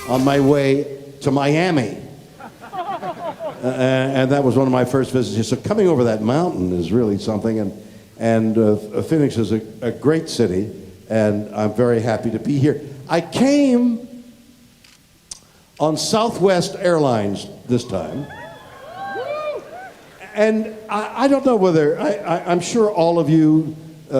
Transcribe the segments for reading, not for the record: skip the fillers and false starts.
on my way to Miami. And that was one of my first visits here. So coming over that mountain is really something. And Phoenix is a great city, and I'm very happy to be here. I came on Southwest Airlines this time. And I don't know whether, I'm sure all of you,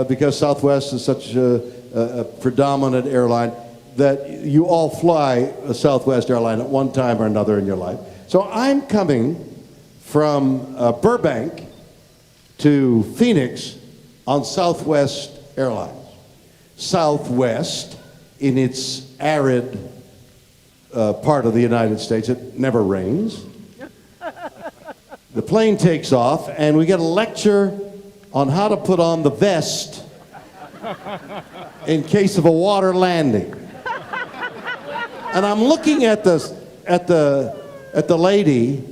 because Southwest is such a predominant airline, that you all fly a Southwest airline at one time or another in your life. So I'm coming from Burbank to Phoenix on Southwest Airlines. Southwest, in its arid part of the United States, it never rains. The plane takes off, and we get a lecture on how to put on the vest in case of a water landing. And I'm looking at the lady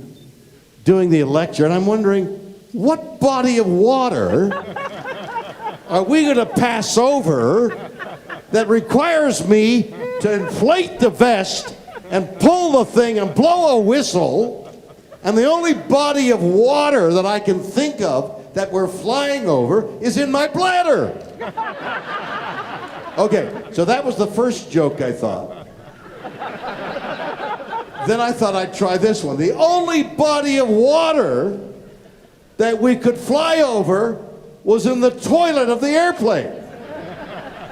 doing the lecture, and I'm wondering, what body of water are we going to pass over that requires me to inflate the vest and pull the thing and blow a whistle? And the only body of water that I can think of that we're flying over is in my bladder. Okay, so that was the first joke I thought. Then I thought I'd try this one. The only body of water that we could fly over was in the toilet of the airplane.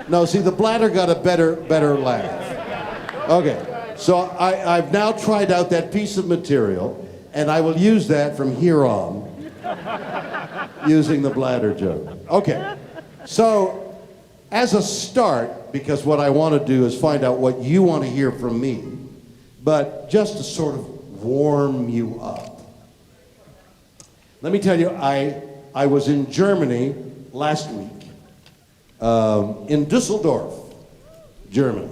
No, see, the bladder got a better laugh. Okay, so I've now tried out that piece of material, and I will use that from here on, using the bladder joke. Okay, so as a start, because what I want to do is find out what you want to hear from me, but just to sort of warm you up. Let me tell you, I was in Germany last week, in Düsseldorf, Germany.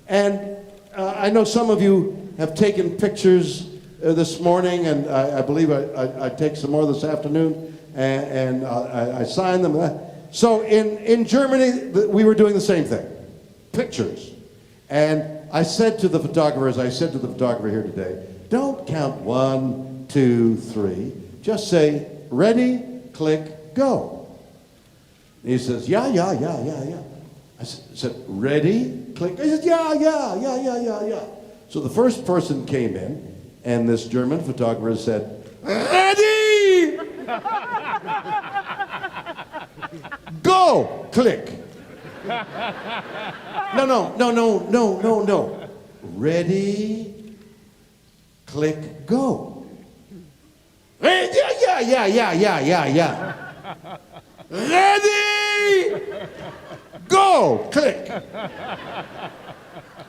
And I know some of you have taken pictures this morning, and I believe I take some more this afternoon, and I signed them. So in Germany, we were doing the same thing, pictures. And I said to the photographer here today, don't count 1, 2, 3. Just say, ready, click, go. And he says, yeah. I said, ready, click. He said, yeah. So the first person came in, and this German photographer said, ready! Go! Click. No. Ready, click, go. Yeah. Ready, go, click.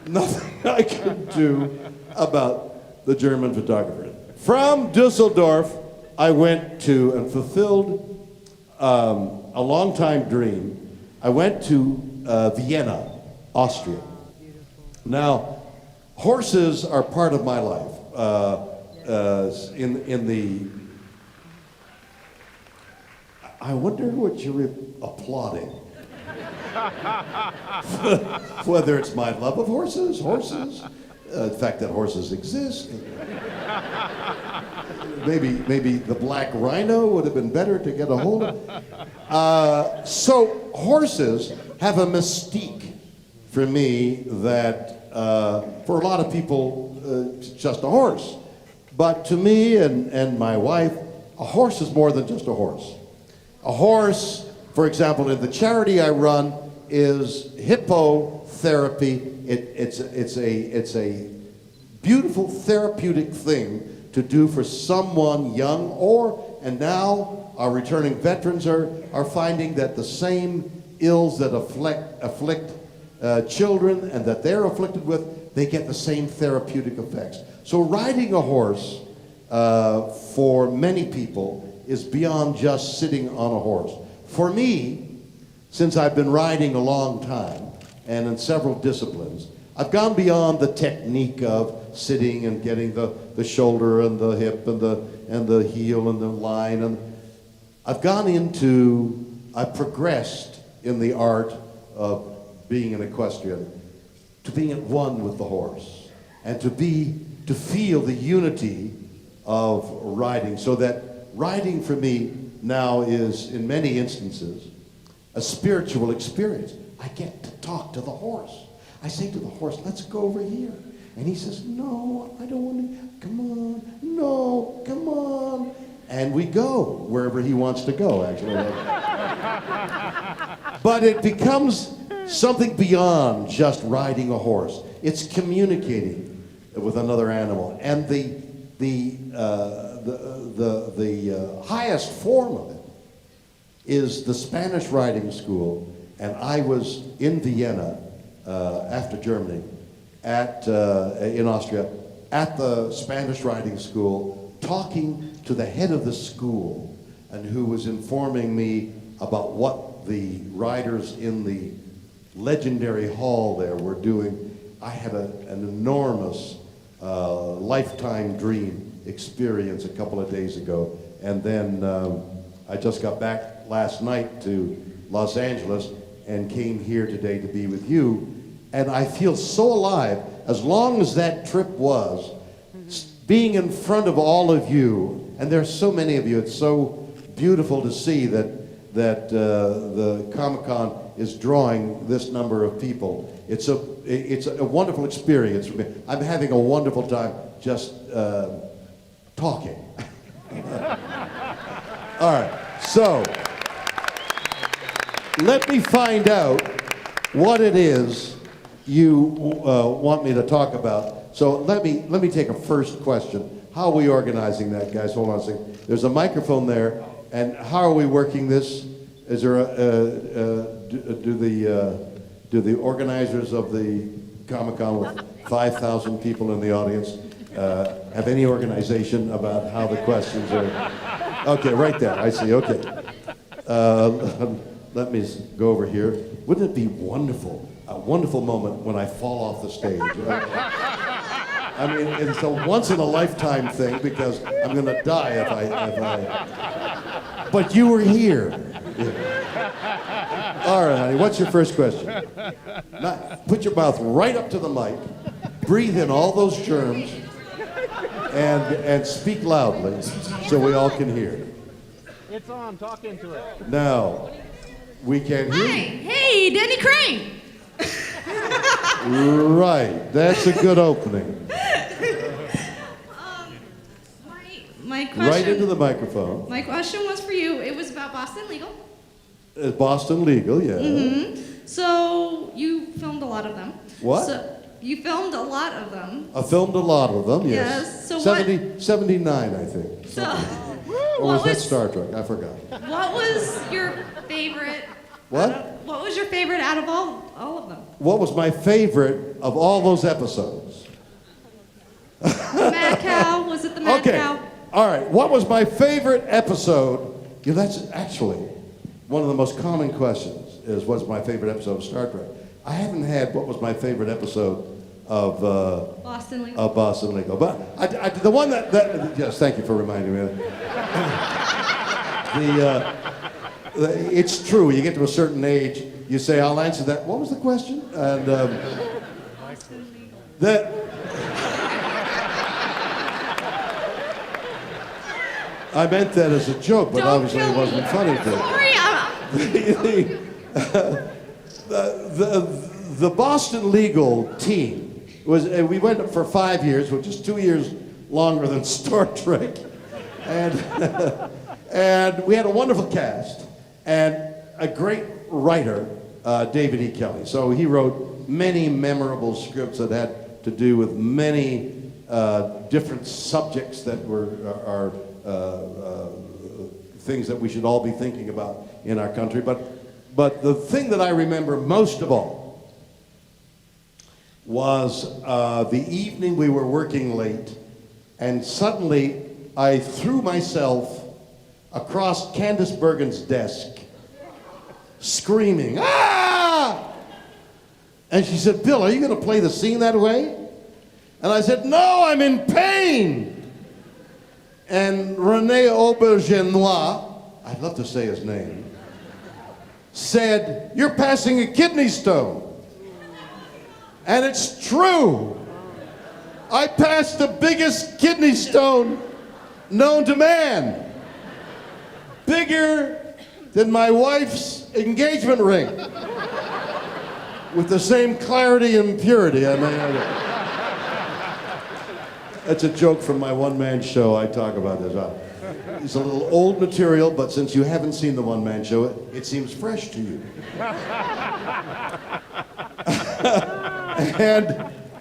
Nothing I could do about the German photographer. From Dusseldorf, I went to and fulfilled a long-time dream. I went to Vienna, Austria. Now, horses are part of my life. I wonder what you're applauding. Whether it's my love of horses, the fact that horses exist. Maybe the black rhino would have been better to get a hold of. So horses have a mystique for me that for a lot of people it's just a horse. But to me and my wife, a horse is more than just a horse. A horse, for example, in the charity I run, is hippotherapy. It's a beautiful therapeutic thing to do for someone young, and now our returning veterans are finding that the same ills that afflict children and that they're afflicted with, they get the same therapeutic effects. So riding a horse for many people is beyond just sitting on a horse. For me, since I've been riding a long time and in several disciplines, I've gone beyond the technique of sitting and getting the shoulder and the hip and the heel and the line, and I've progressed in the art of being an equestrian to being at one with the horse. and to feel the unity of riding, so that riding for me now is, in many instances, a spiritual experience. I get to talk to the horse. I say to the horse, let's go over here. And he says, no, I don't want to, come on, no, come on. And we go wherever he wants to go, actually. But it becomes something beyond just riding a horse. It's communicating with another animal. And the highest form of it is the Spanish riding school. And I was in Vienna after Germany, in Austria, at the Spanish riding school, talking to the head of the school, and who was informing me about what the riders in the legendary hall there were doing. I had an enormous lifetime dream experience a couple of days ago, and then I just got back last night to Los Angeles and came here today to be with you, and I feel so alive. As long as that trip was, being in front of all of you, and there's so many of you, it's so beautiful to see that the Comic-Con is drawing this number of people. It's a wonderful experience for me. I'm having a wonderful time just talking. All right, so let me find out what it is you want me to talk about. So let me take a first question. How are we organizing that, guys? Hold on a second. There's a microphone there, and how are we working this? Is there do the organizers of the Comic-Con with 5,000 people in the audience have any organization about how the questions are? Okay, right there. I see. Okay. Let me go over here. Wouldn't it be wonderful? A wonderful moment when I fall off the stage. I mean, it's a once-in-a-lifetime thing because I'm going to die if I. But you were here. Yeah. All right, honey. What's your first question? Now, put your mouth right up to the mic. Breathe in all those germs, and speak loudly so we all can hear. It's on. Talk into it. Now, we can hear. Hi. Hey, Denny Crane. Right, that's a good opening. My question. Right into the microphone. My question was for you. It was about Boston Legal. Boston Legal, yeah. Mm-hmm. So you filmed a lot of them. What? So you filmed a lot of them. I filmed a lot of them, yes. Yes. So 79, I think. So. Or was that Star Trek? I forgot. What was your favorite? What? What was your favorite out of all of them? What was my favorite of all those episodes? The Mad Cow? Was it the Mad Cow? Okay. All right. What was my favorite episode? Yeah, that's actually one of the most common questions is what's my favorite episode of Star Trek. I haven't had what was my favorite episode of Boston Legal. Of Boston Legal. But I the one that yes, thank you for reminding me of that. It's true. You get to a certain age, you say, I'll answer that. What was the question? And that. I meant that as a joke, but obviously it wasn't funny to the Boston Legal team we went for 5 years, which is 2 years longer than Star Trek, and we had a wonderful cast and a great writer, David E. Kelley. So he wrote many memorable scripts that had to do with many different subjects that are things that we should all be thinking about in our country. But the thing that I remember most of all was the evening we were working late, and suddenly I threw myself across Candace Bergen's desk, screaming, "Ah!" And she said, "Bill, are you going to play the scene that way?" And I said, "No, I'm in pain." And René Aubergenois, I'd love to say his name, said, "You're passing a kidney stone." And it's true. I passed the biggest kidney stone known to man. Bigger than my wife's engagement ring. With the same clarity and purity. I mean, that's a joke from my one-man show. I talk about this. It's a little old material, but since you haven't seen the one-man show, it seems fresh to you.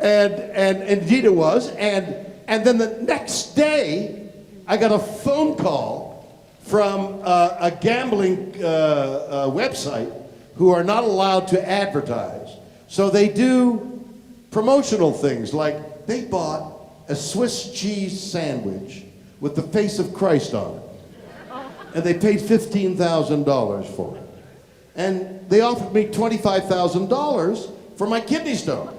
and indeed it was. And then the next day, I got a phone call from a gambling website who are not allowed to advertise. So they do promotional things, like they bought a Swiss cheese sandwich with the face of Christ on it. And they paid $15,000 for it. And they offered me $25,000 for my kidney stone.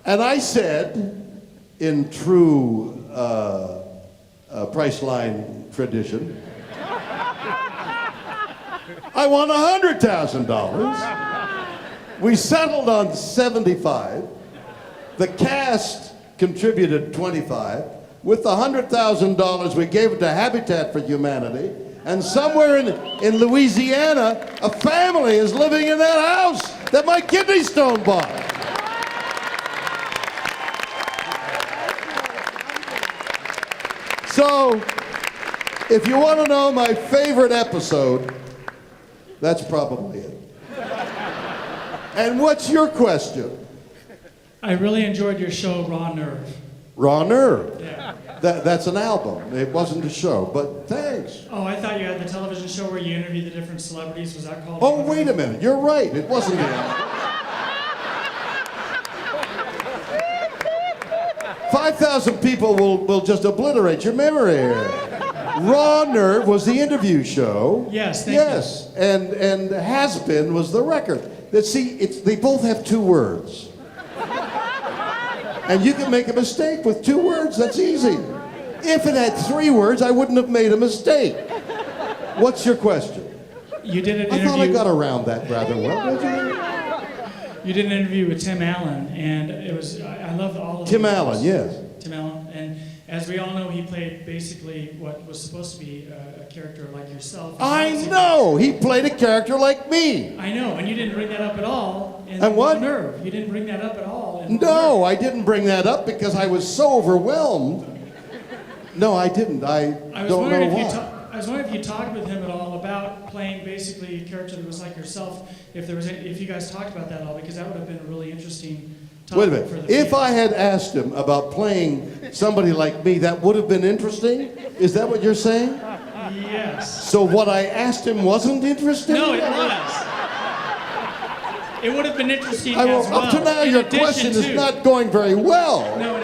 And I said, in true Priceline tradition, I want $100,000. We settled on 75. The cast contributed 25. With the $100,000, we gave it to Habitat for Humanity. And somewhere in Louisiana, a family is living in that house that my kidney stone bought. So, if you want to know my favorite episode, that's probably it. And what's your question? I really enjoyed your show, Raw Nerve. Raw Nerve. Yeah. That's an album. It wasn't a show, but thanks. Oh, I thought you had the television show where you interview the different celebrities. Was that called? Oh, wait a minute. You're right. It wasn't the album. 5,000 people will just obliterate your memory here. Raw Nerve was the interview show. Yes, thank you. And Has Been was the record. They both have two words. And you can make a mistake with two words. That's easy. If it had three words, I wouldn't have made a mistake. What's your question? You did an I interview. thought I got around that rather well. Did you? You did an interview with Tim Allen, and it was I loved all of Tim it. Allen, yes. Tim Allen, and as we all know, he played basically what was supposed to be a character like yourself. I know. He played a character like me. I know, and you didn't bring that up at all. And what? Nerve. You didn't bring that up at all. No, I didn't bring that up because I was so overwhelmed. No, I didn't. I don't know why. I was wondering if you talked with him at all about playing basically a character that was like yourself. If you guys talked about that at all, because that would have been a really interesting topic. Wait a minute. For the If future. I had asked him about playing somebody like me, that would have been interesting? Is that what you're saying? Yes. So what I asked him wasn't interesting? No, it was. It would have been interesting Up as well. to now, In your addition question is to- not going very well. No,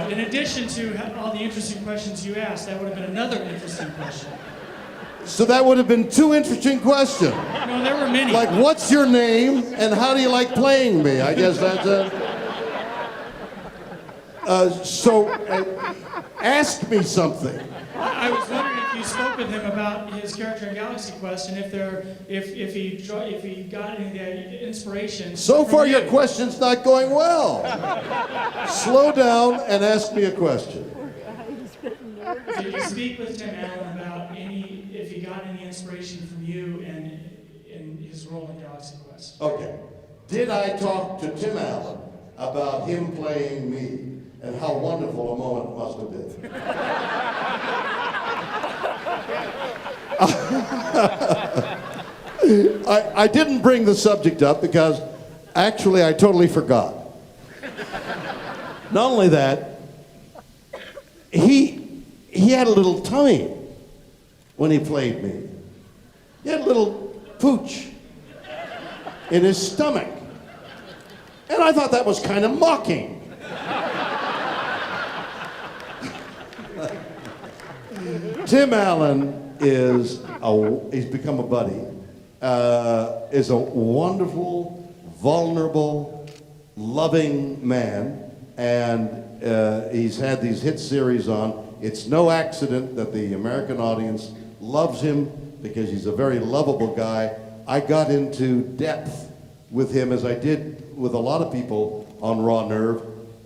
in addition to all the interesting questions you asked, that would have been another interesting question. So that would have been two interesting questions. No, there were many. Like, what's your name and how do you like playing me? I guess that's it. Ask me something. I was wondering if you spoke with him about his character in Galaxy Quest, and if he got any inspiration. So from far, you. your question's not going well. Slow down and ask me a question. Did you speak with Tim Allen about if he got any inspiration from you and in his role in Galaxy Quest? Okay. Did I talk to Tim Allen about him playing me and how wonderful a moment it must have been? I didn't bring the subject up because actually I totally forgot. Not only that, he had a little tummy when he played me. He had a little pooch in his stomach. And I thought that was kind of mocking. Tim Allen he's become a buddy, is a wonderful, vulnerable, loving man, and he's had these hit series on. It's no accident that the American audience loves him because he's a very lovable guy. I got into depth with him as I did with a lot of people on Raw Nerve.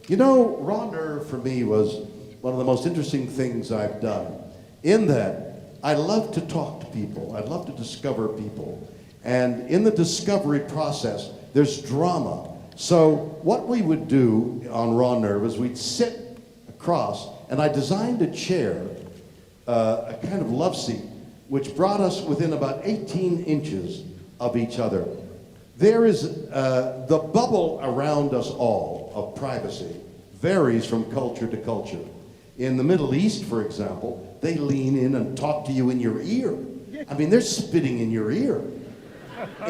You know, Raw Nerve for me was one of the most interesting things I've done, in that I love to talk to people. I love to discover people. And in the discovery process, there's drama. So what we would do on Raw Nerve is we'd sit across, and I designed a chair, a kind of love seat, which brought us within about 18 inches of each other. There is the bubble around us all of privacy varies from culture to culture. In the Middle East, for example, they lean in and talk to you in your ear. I mean, they're spitting in your ear.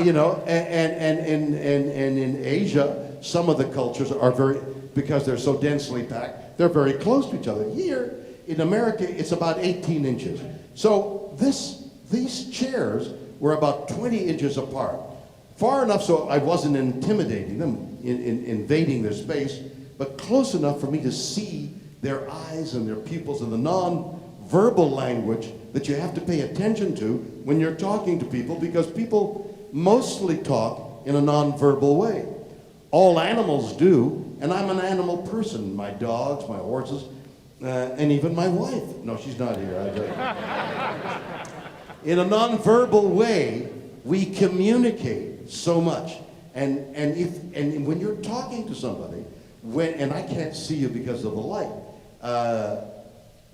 You know, and in Asia, some of the cultures are very, because they're so densely packed, they're very close to each other. Here in America, it's about 18 inches. So these chairs were about 20 inches apart. Far enough so I wasn't intimidating them, invading their space, but close enough for me to see their eyes and their pupils and the non-verbal language that you have to pay attention to when you're talking to people, because people mostly talk in a non-verbal way. All animals do, and I'm an animal person. My dogs, my horses, and even my wife. No, she's not here. In a non-verbal way, we communicate so much. And when you're talking to somebody, and I can't see you because of the light,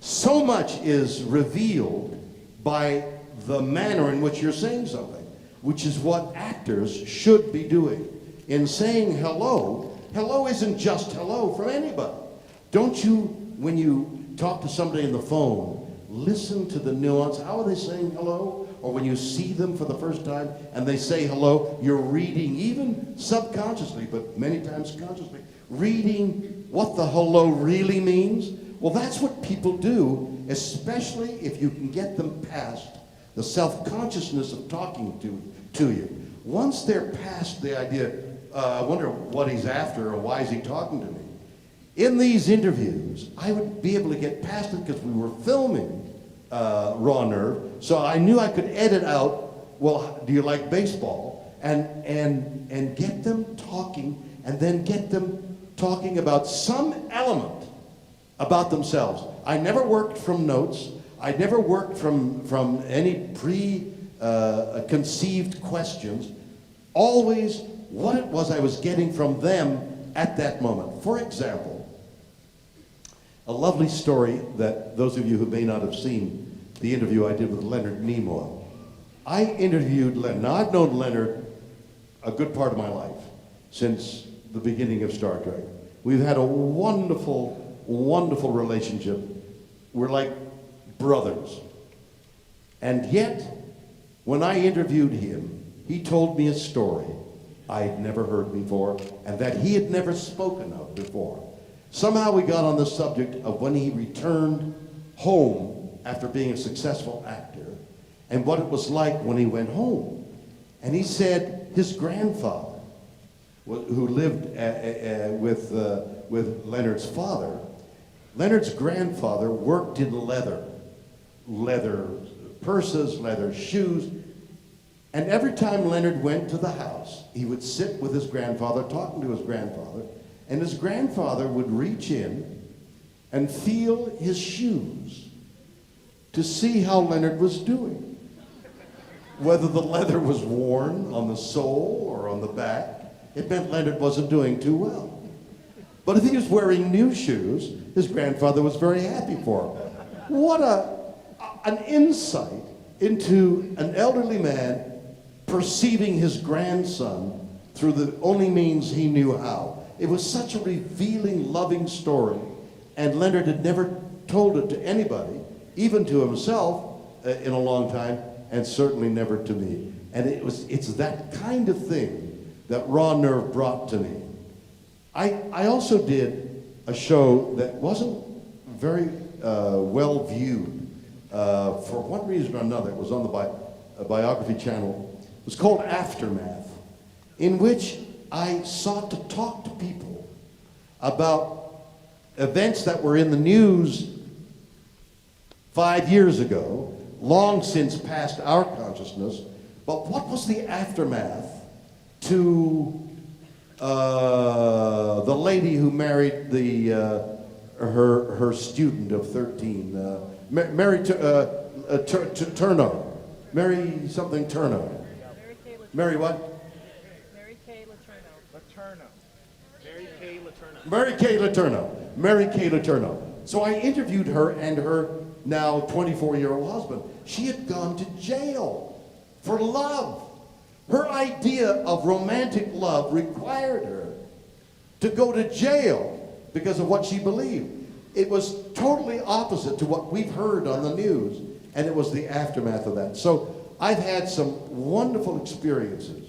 so much is revealed by the manner in which you're saying something, which is what actors should be doing. In saying hello, hello isn't just hello from anybody. Don't you, when you talk to somebody on the phone, listen to the nuance? How are they saying hello? Or when you see them for the first time and they say hello, you're reading, even subconsciously, but many times consciously, reading what the hello really means. Well, that's what people do, especially if you can get them past the self-consciousness of talking to you. Once they're past the idea, I wonder what he's after or why is he talking to me? In these interviews, I would be able to get past it because we were filming Raw Nerve, so I knew I could edit out, well, do you like baseball? And get them talking, and then get them talking about some element about themselves. I never worked from notes. I never worked from any conceived questions. Always what it was I was getting from them at that moment. For example, a lovely story that those of you who may not have seen the interview I did with Leonard Nimoy. I interviewed Leonard. Now, I've known Leonard a good part of my life, since the beginning of Star Trek. We've had a wonderful, wonderful relationship. We're like brothers. And yet, when I interviewed him, he told me a story I'd never heard before, and that he had never spoken of before. Somehow we got on the subject of when he returned home after being a successful actor, and what it was like when he went home. And he said his grandfather, who lived with Leonard's father, Leonard's grandfather worked in leather purses, leather shoes, and every time Leonard went to the house, he would sit with his grandfather, talking to his grandfather, and his grandfather would reach in and feel his shoes to see how Leonard was doing. Whether the leather was worn on the sole or on the back, it meant Leonard wasn't doing too well. But if he was wearing new shoes, his grandfather was very happy for him. What an insight into an elderly man perceiving his grandson through the only means he knew how. It was such a revealing, loving story, and Leonard had never told it to anybody, even to himself, in a long time, and certainly never to me. And it's that kind of thing that Raw Nerve brought to me. I also did a show that wasn't very well viewed for one reason or another. It was on the Biography channel. It was called Aftermath, in which I sought to talk to people about events that were in the news 5 years ago, long since past our consciousness, but what was the aftermath to the lady who married her student of 13, Mary Turno. Mary something Turno. Mary what? Mary Kay Letourneau. Mary Kay Letourneau. Mary Kay Letourneau. Mary Kay Letourneau. So I interviewed her and her now 24-year-old husband. She had gone to jail for love. Her idea of romantic love required her to go to jail because of what she believed. It was totally opposite to what we've heard on the news, and it was the aftermath of that. So I've had some wonderful experiences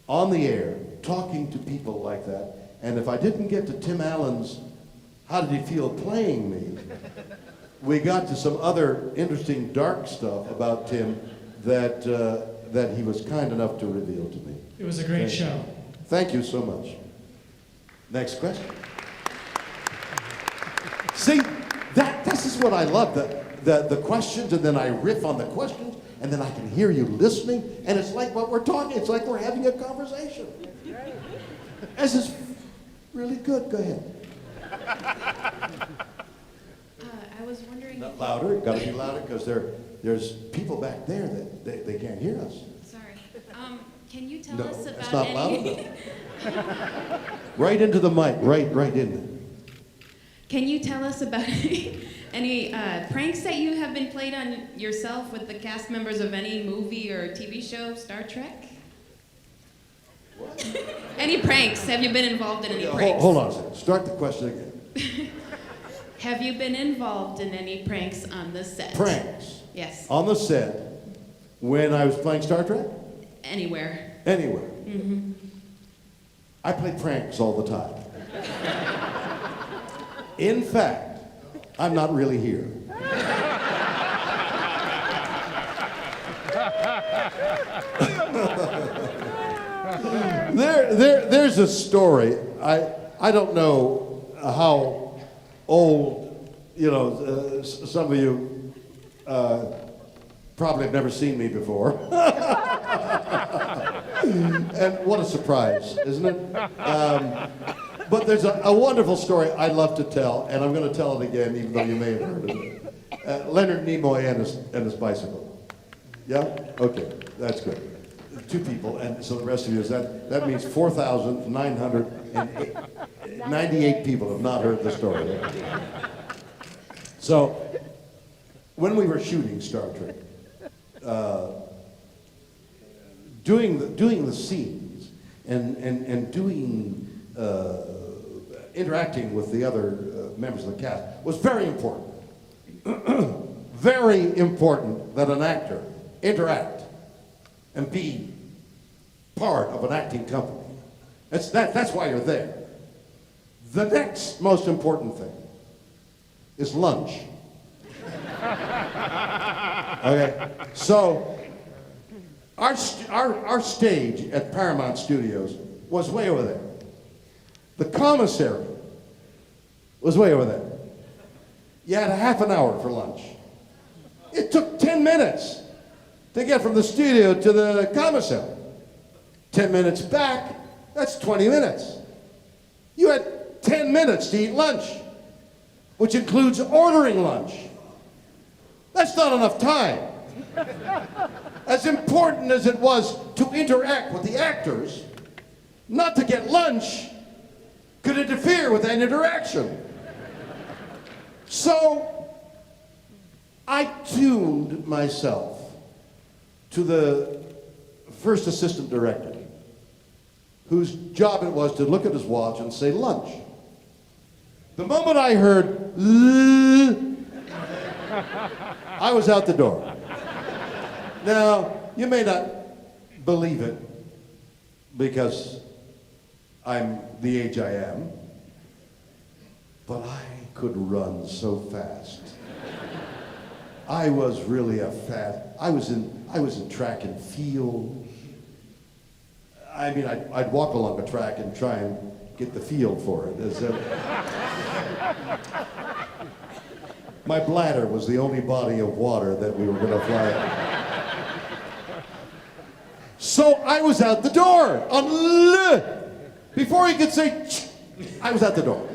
on the air talking to people like that, and if I didn't get to Tim Allen's "How did he feel playing me?" we got to some other interesting dark stuff about Tim that that he was kind enough to reveal to me. It was a great show. Thank you so much. Next question. See, this is what I love, the questions, and then I riff on the questions, and then I can hear you listening, and it's like what we're talking, it's like we're having a conversation. This is really good. Go ahead. I was wondering. Not louder, gotta be louder, because there's people back there that they can't hear us. Sorry. Can you tell No, us about it's not loud any? enough. Right into the mic, right in there. Can you tell us about any pranks that you have been played on yourself with the cast members of any movie or TV show, Star Trek? What? Any pranks? Have you been involved in any pranks? Hold on a second. Start the question again. Have you been involved in any pranks on the set? Pranks? Yes. On the set, when I was playing Star Trek? Anywhere. Anywhere. Mm-hmm. I play pranks all the time. In fact, I'm not really here. There's a story. I don't know how old, some of you probably have never seen me before. And what a surprise, isn't it? But there's a wonderful story I love to tell, and I'm going to tell it again, even though you may have heard of it. Leonard Nimoy and his bicycle. Yeah? Okay, that's good. 2 people, and so the rest of you that means 4,998 people have not heard the story. Right? So, when we were shooting Star Trek, doing the scenes and doing interacting with the other members of the cast was very important. Very important that an actor interact and be part of an acting company. That's why you're there. The next most important thing is lunch. Okay, so our stage at Paramount Studios was way over there. The commissary was way over there. You had a half an hour for lunch. It took 10 minutes to get from the studio to the commissary. 10 minutes back, that's 20 minutes. You had 10 minutes to eat lunch, which includes ordering lunch. That's not enough time. As important as it was to interact with the actors, not to get lunch could interfere with that interaction. So I tuned myself to the first assistant director, whose job it was to look at his watch and say lunch. The moment I heard, I was out the door. Now, you may not believe it because I'm the age I am, but I could run so fast. I was really I was in track and field. I mean, I'd walk along a track and try and get the feel for it. My bladder was the only body of water that we were going to fly at. So I was out the door on le. Before he could say ch, I was out the door.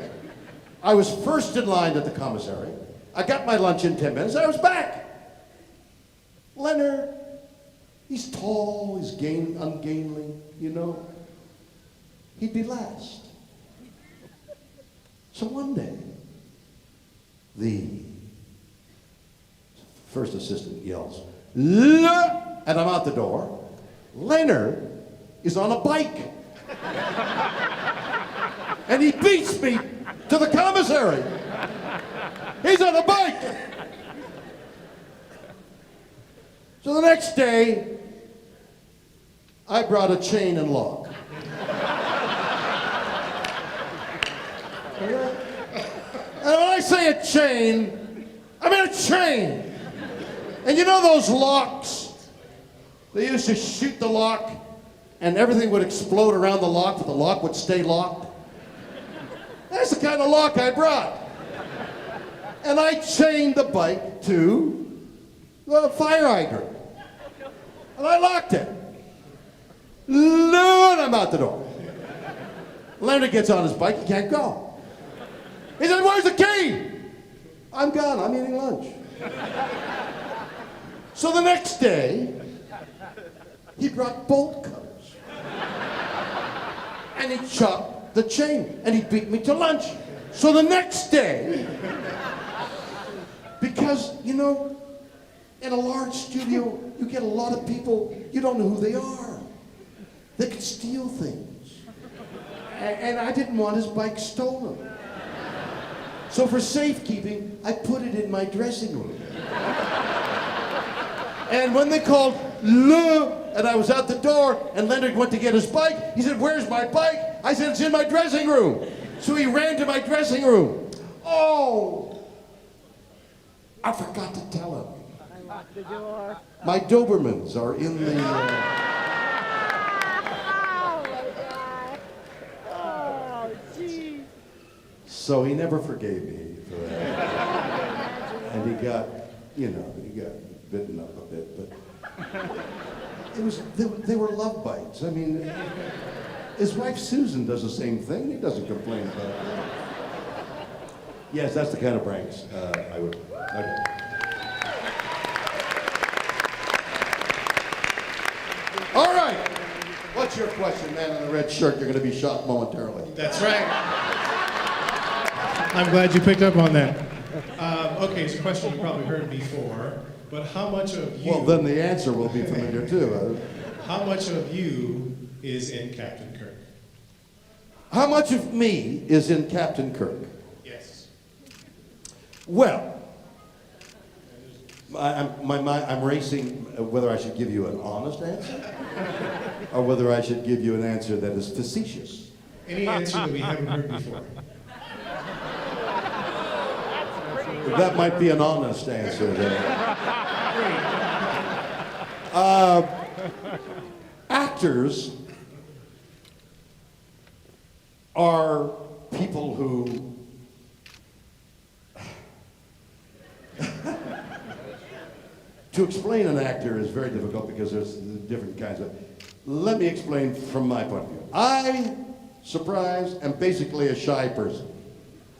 I was first in line at the commissary. I got my lunch in 10 minutes. I was back. Leonard, he's tall, he's ungainly, you know. He'd be last. So one day, the first assistant yells, "Le!" and I'm out the door. Leonard is on a bike. And he beats me to the commissary. He's on a bike. So the next day, I brought a chain and lock. And when I say a chain, I mean a chain. And you know those locks? They used to shoot the lock and everything would explode around the lock, but the lock would stay locked. That's the kind of lock I brought. And I chained the bike to the fire hydrant. And I locked it. And I'm out the door. Leonard gets on his bike, he can't go. He said, "Where's the key?" "I'm gone, I'm eating lunch." So the next day, he brought bolt cutters. And he chopped the chain, and he beat me to lunch. So the next day, because, you know, in a large studio, you get a lot of people, you don't know who they are. They could steal things. And I didn't want his bike stolen. So for safekeeping, I put it in my dressing room. And when they called "le," and I was out the door, and Leonard went to get his bike, he said, "Where's my bike?" I said, "It's in my dressing room." So he ran to my dressing room. Oh, I forgot to tell him. I locked the door. My Dobermans are in the... Oh, my God. Oh, jeez. So he never forgave me for that. And he got, you know, bitten up a bit, but it was, they were love bites. I mean, his wife Susan does the same thing. He doesn't complain about it. Yes, that's the kind of pranks I would. Okay. All right. What's your question, man in the red shirt? You're going to be shot momentarily. That's right. I'm glad you picked up on that. Okay, it's a question you probably heard before, but how much of you... Well, then the answer will be familiar, too. How much of you is in Captain Kirk? How much of me is in Captain Kirk? Yes. Well, I'm racing whether I should give you an honest answer or whether I should give you an answer that is facetious. Any answer that we haven't heard before? That might be an honest answer then. Actors are people who to explain an actor is very difficult because there's different kinds of... Let me explain from my point of view. I, surprise, am basically a shy person,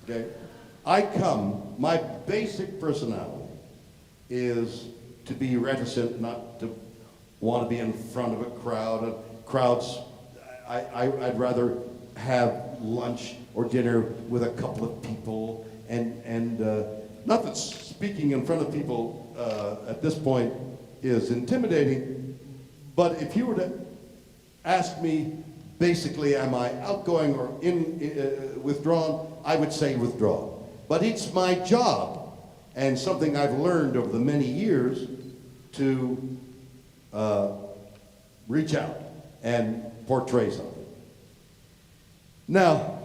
okay? My basic personality is to be reticent, not to want to be in front of a crowd. Crowds, I'd rather have lunch or dinner with a couple of people, and not that speaking in front of people at this point is intimidating, but if you were to ask me, basically, am I outgoing or withdrawn, I would say withdrawn. But it's my job, and something I've learned over the many years, to reach out and portray something. Now,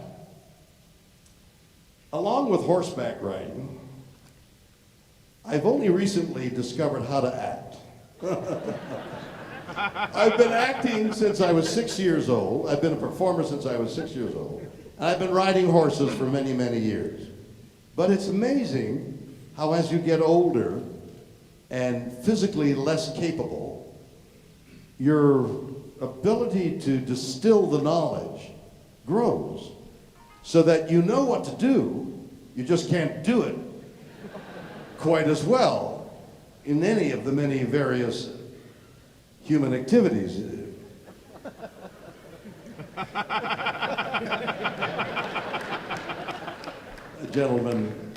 along with horseback riding, I've only recently discovered how to act. I've been acting since I was 6 years old. I've been a performer since I was 6 years old. And I've been riding horses for many, many years. But it's amazing how as you get older and physically less capable, your ability to distill the knowledge grows so that you know what to do, you just can't do it quite as well in any of the many various human activities. A gentleman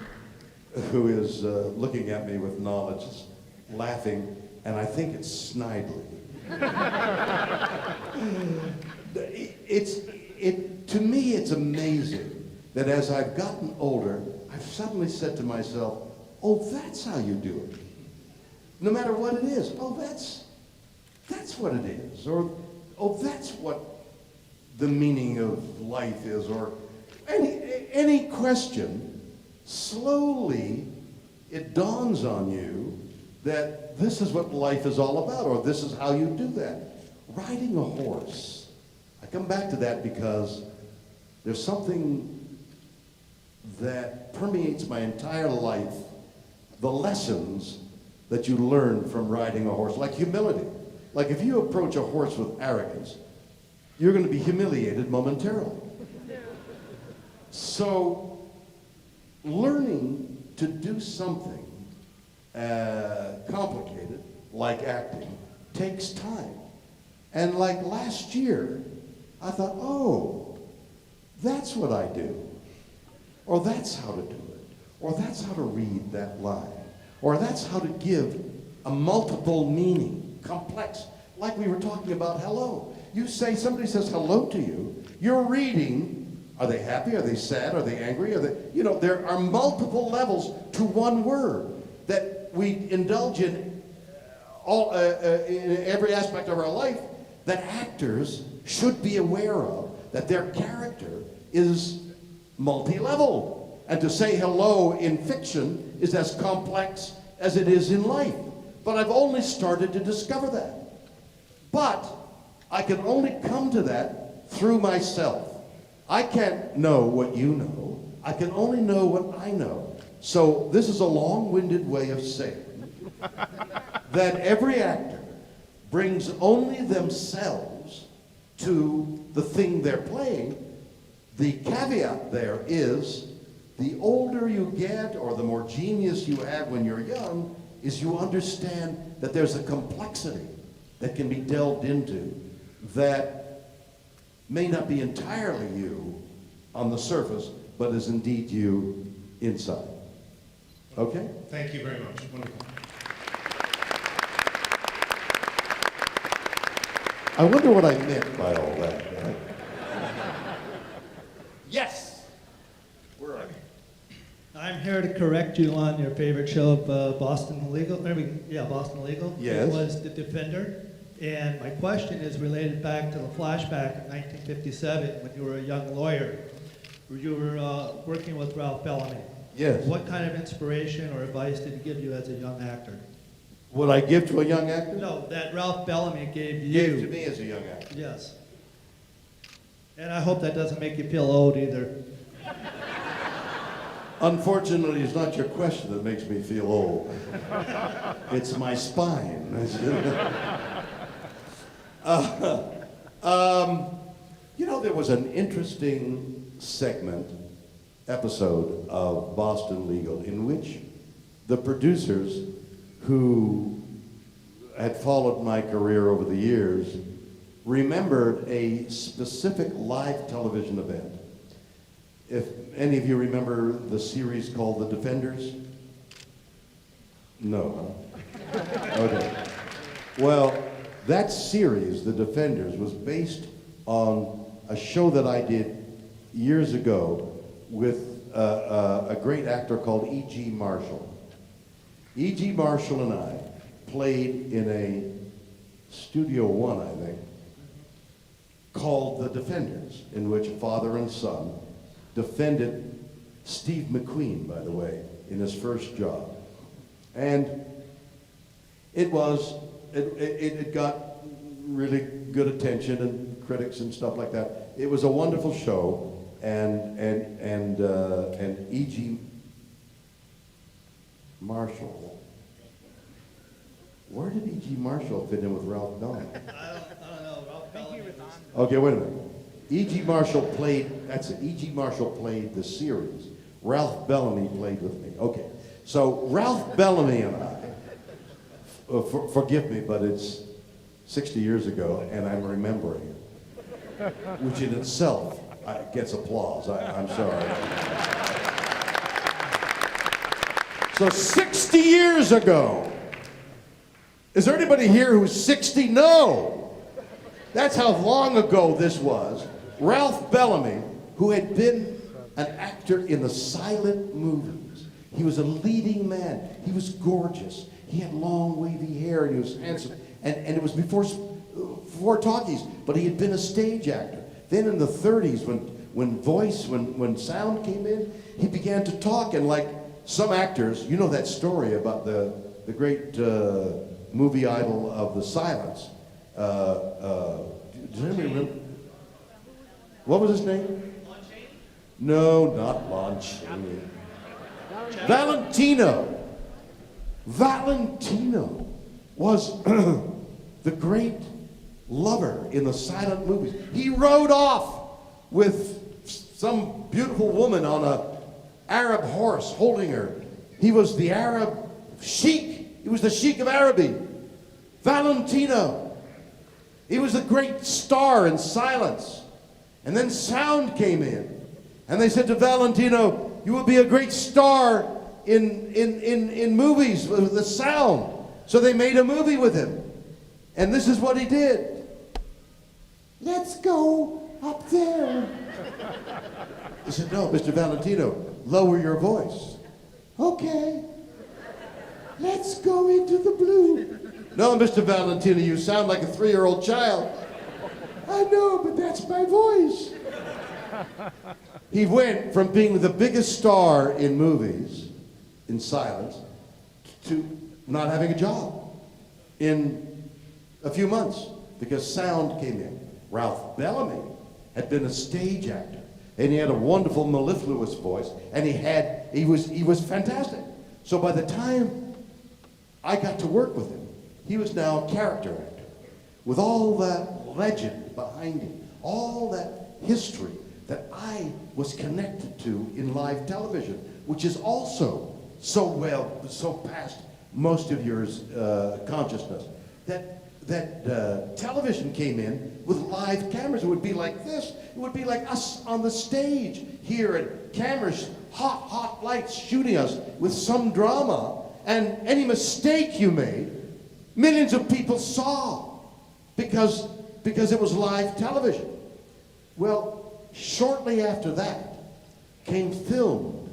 who is looking at me with knowledge is laughing, and I think it's snidely. To me, it's amazing that as I've gotten older, I've suddenly said to myself, oh, that's how you do it. No matter what it is. Oh, that's what it is. Or, oh, that's what the meaning of life is. Or any question, slowly it dawns on you that this is what life is all about, or this is how you do that. Riding a horse. I come back to that because there's something that permeates my entire life, the lessons that you learn from riding a horse, like humility. Like if you approach a horse with arrogance, you're going to be humiliated momentarily. So learning to do something complicated, like acting, takes time. And like last year, I thought, oh, that's what I do. Or that's how to do it. Or that's how to read that line. Or that's how to give a multiple meaning, complex, like we were talking about hello. You say, somebody says hello to you, you're reading, are they happy, are they sad, are they angry, are they, there are multiple levels to one word that we indulge in in every aspect of our life that actors should be aware of, that their character is multi-level. And to say hello in fiction is as complex as it is in life. But I've only started to discover that. But I can only come to that through myself. I can't know what you know. I can only know what I know. So this is a long-winded way of saying that every actor brings only themselves to the thing they're playing. The caveat there is, the older you get, or the more genius you have when you're young, is you understand that there's a complexity that can be delved into that may not be entirely you on the surface, but is indeed you inside. Okay? Thank you very much. Wonderful. I wonder what I meant by all that. Right? Yes! Where are you? I'm here to correct you on your favorite show of Boston Legal. Boston Legal. Yes. It was The Defender. And my question is related back to the flashback of 1957 when you were a young lawyer. You were working with Ralph Bellamy. Yes. What kind of inspiration or advice did he give you as a young actor? Would I give to a young actor? No, that Ralph Bellamy gave you. Gave to me as a young actor. Yes. And I hope that doesn't make you feel old either. Unfortunately, it's not your question that makes me feel old. It's my spine. There was an interesting episode of Boston Legal in which the producers who had followed my career over the years remembered a specific live television event. If any of you remember the series called The Defenders? No, huh? Okay. Well, that series, The Defenders, was based on a show that I did years ago with a great actor called E.G. Marshall. E.G. Marshall and I played in a Studio One, I think, called The Defenders, in which father and son defended Steve McQueen, by the way, in his first job. And it got really good attention and critics and stuff like that. It was a wonderful show, and E.G. Marshall Where did E.G. Marshall fit in with Ralph Bellamy? I don't know. Ralph Bellamy was- Okay, wait a minute. E.G. Marshall played, that's it, E.G. Marshall played the series. Ralph Bellamy played with me. Okay, so Ralph Bellamy and I, forgive me, but it's 60 years ago, and I'm remembering it, which in itself gets applause. I'm sorry. So 60 years ago. Is there anybody here who's 60? No. That's how long ago this was. Ralph Bellamy, who had been an actor in the silent movies. He was a leading man. He was gorgeous. He had long wavy hair and he was handsome. And it was before talkies, but he had been a stage actor. Then in the 30s, when sound came in, he began to talk, and like some actors, you know that story about the great movie idol of the silence. Does anybody remember? What was his name? No, not Lon Chaney. Valentino. Valentino was the great lover in the silent movies. He rode off with some beautiful woman on an Arab horse holding her. He was the Arab sheik. He was the Sheik of Araby. Valentino. He was a great star in silence. And then sound came in. And they said to Valentino, you will be a great star in movies with the sound. So they made a movie with him. And this is what he did. Let's go up there. He said, no, Mr. Valentino, lower your voice. Okay. Let's go into the blue. No, Mr. Valentino, you sound like a 3-year-old child. I know, but that's my voice. He went from being the biggest star in movies, in silence, to not having a job in a few months because sound came in. Ralph Bellamy had been a stage actor, and he had a wonderful mellifluous voice, and he was fantastic. So by the time I got to work with him, he was now a character actor with all that legend behind him, all that history that I was connected to in live television, which is also so past most of your consciousness. That television came in with live cameras. It would be like this. It would be like us on the stage here, and cameras, hot lights shooting us with some drama. And any mistake you made, millions of people saw because it was live television. Well, shortly after that came film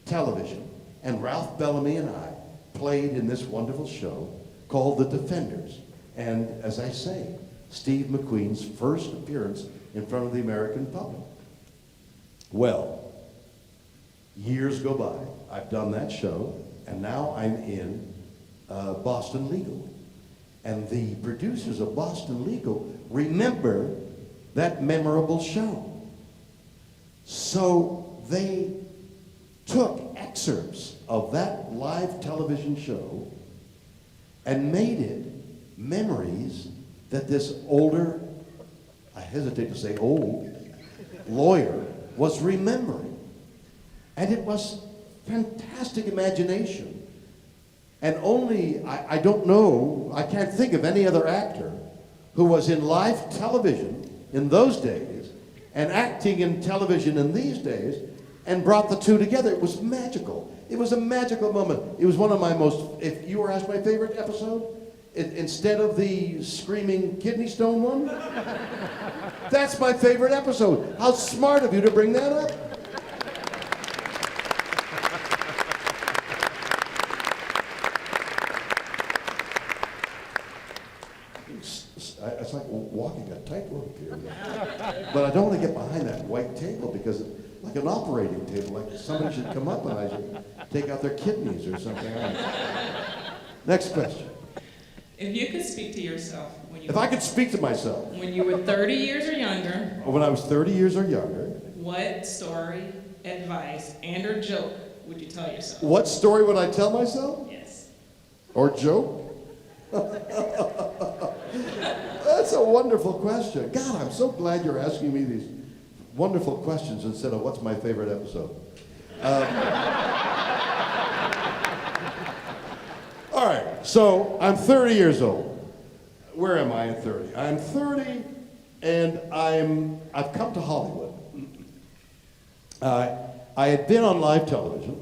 television, and Ralph Bellamy and I played in this wonderful show called The Defenders. And as I say, Steve McQueen's first appearance in front of the American public. Well, years go by. I've done that show, and now I'm in Boston Legal. And the producers of Boston Legal remember that memorable show. So they took excerpts of that live television show and made it memories that this older, I hesitate to say old, lawyer was remembering. And it was fantastic imagination. And only, I don't know, I can't think of any other actor who was in live television in those days and acting in television in these days and brought the two together. It was magical. It was a magical moment. It was one of my most, if you were asked my favorite episode, instead of the screaming kidney stone one, that's my favorite episode. How smart of you to bring that up. It's like walking a tightrope here. But I don't want to get behind that white table because it's like an operating table, like somebody should come up and I should take out their kidneys or something. Next question. If you could speak to yourself if I could speak to myself when you were 30 years or younger, when I was 30 years or younger, what story, advice, and or joke would you tell yourself? What story would I tell myself? Yes. Or joke? That's a wonderful question. God, I'm so glad you're asking me these wonderful questions instead of what's my favorite episode. All right, so I'm 30 years old. Where am I at 30? I'm 30 and I've come to Hollywood. I had been on live television.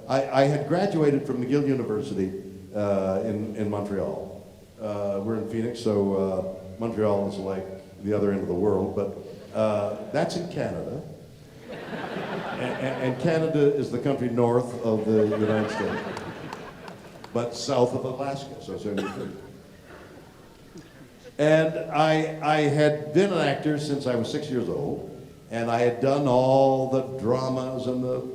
I had graduated from McGill University in Montreal. We're in Phoenix, so Montreal is like the other end of the world, but that's in Canada. And Canada is the country north of the United States, but south of Alaska, so it's in between. And I had been an actor since I was 6 years old, and I had done all the dramas and the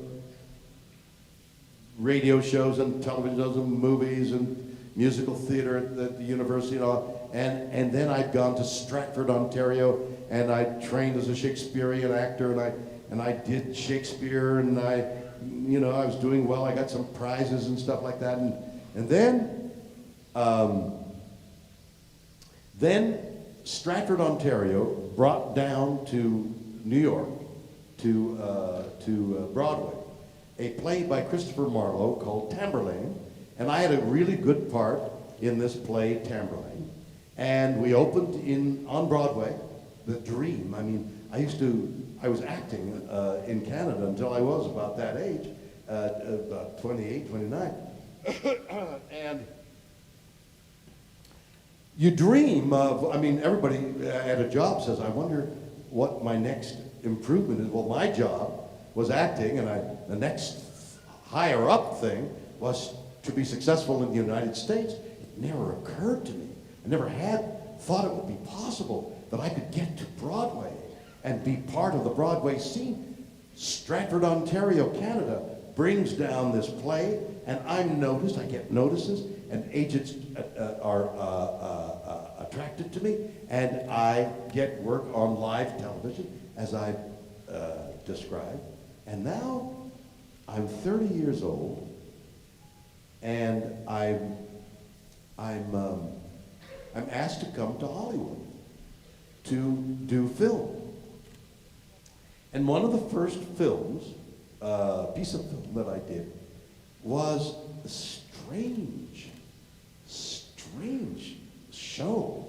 radio shows and television shows and movies and musical theater at the university and all. And then I'd gone to Stratford, Ontario, and I trained as a Shakespearean actor, and I did Shakespeare, and I was doing well. I got some prizes and stuff like that, and then Stratford, Ontario, brought down to New York to Broadway a play by Christopher Marlowe called Tamburlaine, and I had a really good part in this play, Tamburlaine, and we opened on Broadway. The dream. I mean, I was acting in Canada until I was about that age, about 28, 29. And you dream of, everybody at a job says, I wonder what my next improvement is. Well, my job was acting, and the next higher up thing was to be successful in the United States. It never occurred to me. I never had thought it would be possible that I could get to Broadway and be part of the Broadway scene. Stratford, Ontario, Canada brings down this play, and I'm noticed. I get notices, and agents are attracted to me, and I get work on live television, as I described. And now I'm 30 years old, and I'm asked to come to Hollywood to do film. And one of the first films, piece of film that I did, was a strange show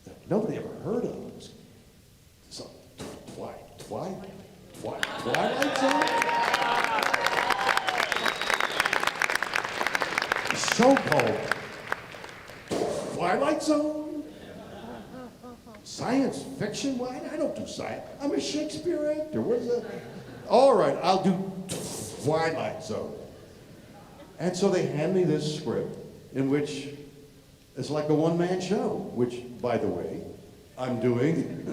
that nobody ever heard of. It was some Twilight Zone? A show called Twilight Zone? Science fiction? Why? I don't do science. I'm a Shakespeare actor. What is that? All right, I'll do Twilight Zone. And so they hand me this script in which it's like a one-man show, which, by the way, I'm doing.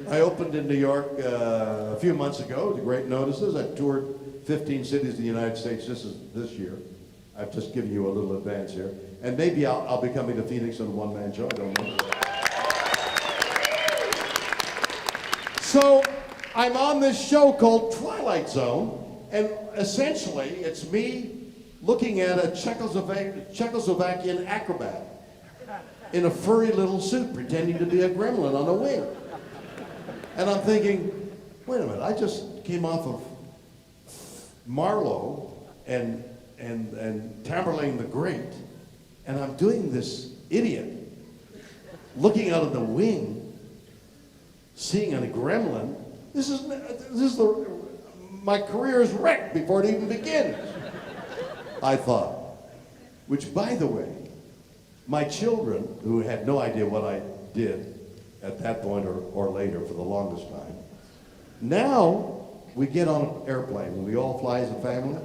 I opened in New York a few months ago to great notices. I toured 15 cities in the United States this year. I've just given you a little advance here. And maybe I'll be coming to Phoenix on a one-man show, I don't know. So I'm on this show called Twilight Zone, and essentially it's me looking at a Czechoslovakian acrobat in a furry little suit pretending to be a gremlin on a wing. And I'm thinking, wait a minute, I just came off of Marlowe and Tamburlaine the Great, and I'm doing this idiot looking out of the wing, seeing a gremlin. My career is wrecked before it even begins, I thought. Which, by the way, my children, who had no idea what I did at that point or later for the longest time, now we get on an airplane and we all fly as a family.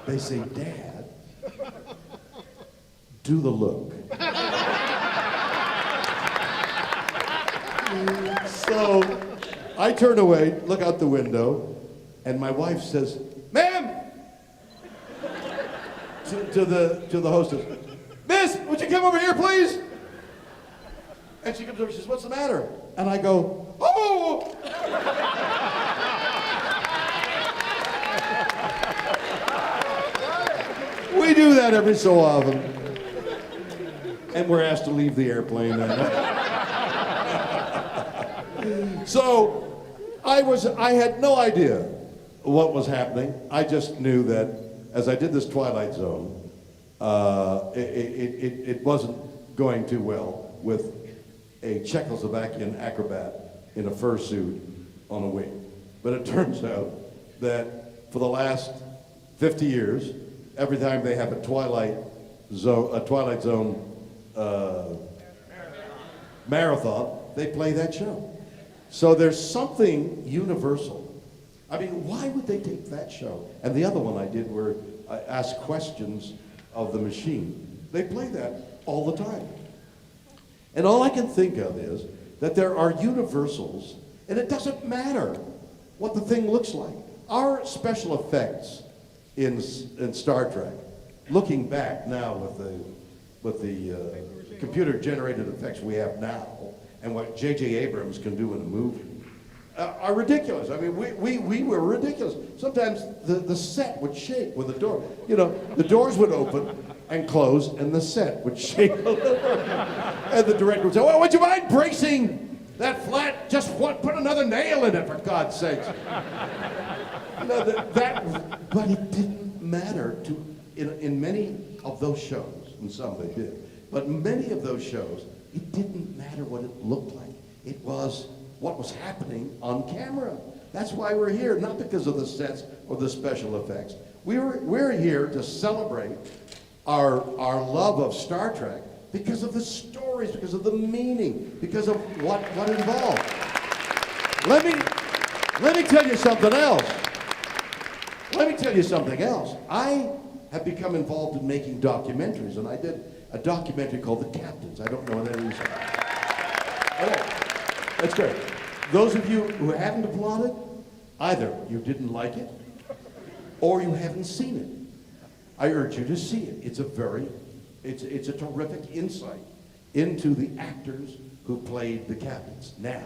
They say, Dad, do the look. So I turn away, look out the window, and my wife says, Ma'am, to the hostess, Miss, would you come over here, please? And she comes over, she says, what's the matter? And I go, oh! do that every so often. And we're asked to leave the airplane. So I had no idea what was happening. I just knew that as I did this Twilight Zone, it wasn't going too well with a Czechoslovakian acrobat in a fursuit on a wing. But it turns out that for the last 50 years, every time they have a Twilight Zone marathon, they play that show. So there's something universal. I mean, why would they take that show? And the other one I did where I asked questions of the machine. They play that all the time. And all I can think of is that there are universals, and it doesn't matter what the thing looks like. Our special effects in Star Trek, looking back now with the computer-generated effects we have now, and what J.J. Abrams can do in a movie, are ridiculous. I mean, we were ridiculous. Sometimes the set would shake with the door. You know, the doors would open and close, and the set would shake a little. And the director would say, well, would you mind bracing that flat? Just put another nail in it, for God's sakes. You know, but it didn't matter in many of those shows, and some they did, but many of those shows, it didn't matter what it looked like. It was what was happening on camera. That's why we're here, not because of the sets or the special effects. We're here to celebrate our love of Star Trek because of the stories, because of the meaning, because of what involved. Let me tell you something else. Let me tell you something else. I have become involved in making documentaries, and I did a documentary called The Captains. I don't know what that is. Oh, that's great. Those of you who haven't applauded, either you didn't like it, or you haven't seen it. I urge you to see it. It's a terrific insight into the actors who played the captains. Now,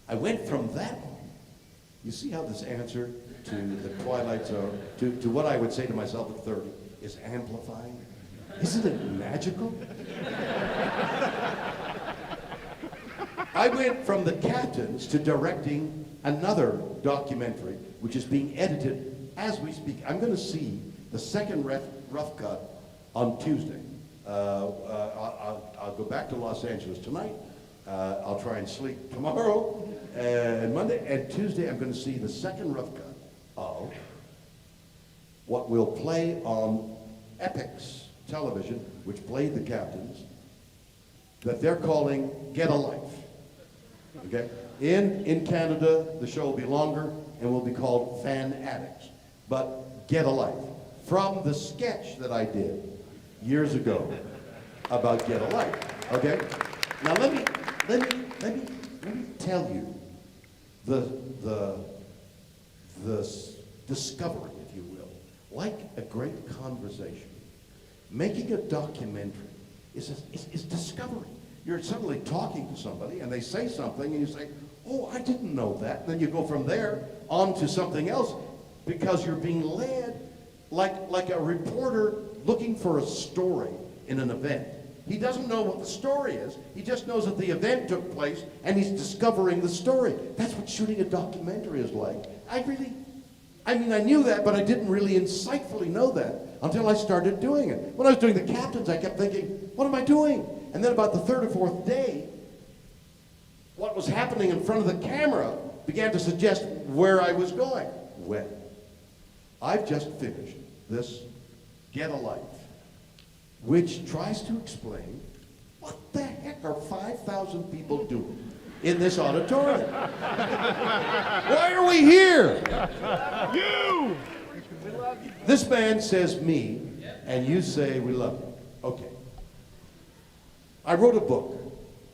I went from that one. You see how this answer to the Twilight Zone, to what I would say to myself at 30, is amplifying? Isn't it magical? I went from the captains to directing another documentary, which is being edited as we speak. I'm going to see the second rough cut on Tuesday. I'll go back to Los Angeles tonight. I'll try and sleep tomorrow and Monday. And Tuesday, I'm going to see the second rough cut of what will play on Epix television, which played the captains, that they're calling Get a Life. Okay? In Canada, the show will be longer and will be called Fan Addicts. But Get a Life. From the sketch that I did years ago about Get a Life. Okay? Now let me tell you the discovery, if you will. Like a great conversation, making a documentary is discovery. You're suddenly talking to somebody and they say something and you say, oh, I didn't know that. And then you go from there on to something else because you're being led like a reporter looking for a story in an event. He doesn't know what the story is. He just knows that the event took place and he's discovering the story. That's what shooting a documentary is like. I knew that, but I didn't really insightfully know that until I started doing it. When I was doing The Captains, I kept thinking, what am I doing? And then about the third or fourth day, what was happening in front of the camera began to suggest where I was going. Well, I've just finished this Get a Life, which tries to explain what the heck are 5,000 people doing in this auditorium? Why are we here? You! This man says me, and you say we love you. Okay. I wrote a book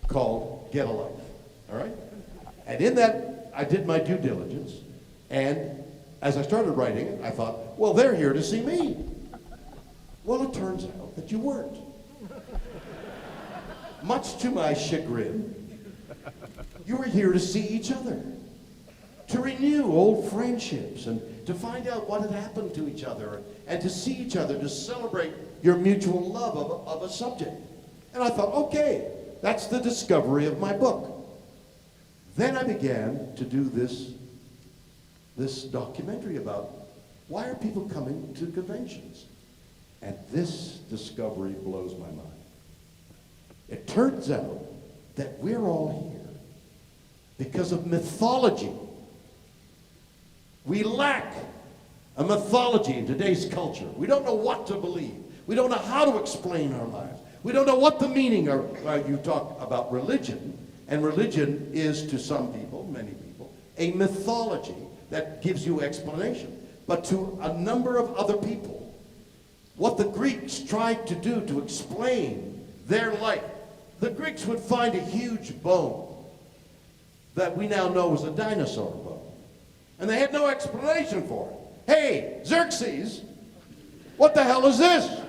called Get a Life, all right? And in that, I did my due diligence, and as I started writing it, I thought, well, they're here to see me. Well, it turns out that you weren't. Much to my chagrin, you were here to see each other. to renew old friendships and to find out what had happened to each other and to see each other, to celebrate your mutual love of a subject. And I thought, okay, that's the discovery of my book. Then I began to do this documentary about why are people coming to conventions? And this discovery blows my mind. It turns out that we're all here because of mythology. We lack a mythology in today's culture. We don't know what to believe. We don't know how to explain our lives. We don't know what the meaning of. You talk about religion, and religion is to some people, many people, a mythology that gives you explanation. But to a number of other people, what the Greeks tried to do to explain their life, the Greeks would find a huge bone that we now know is a dinosaur bone. And they had no explanation for it. Hey, Xerxes, what the hell is this?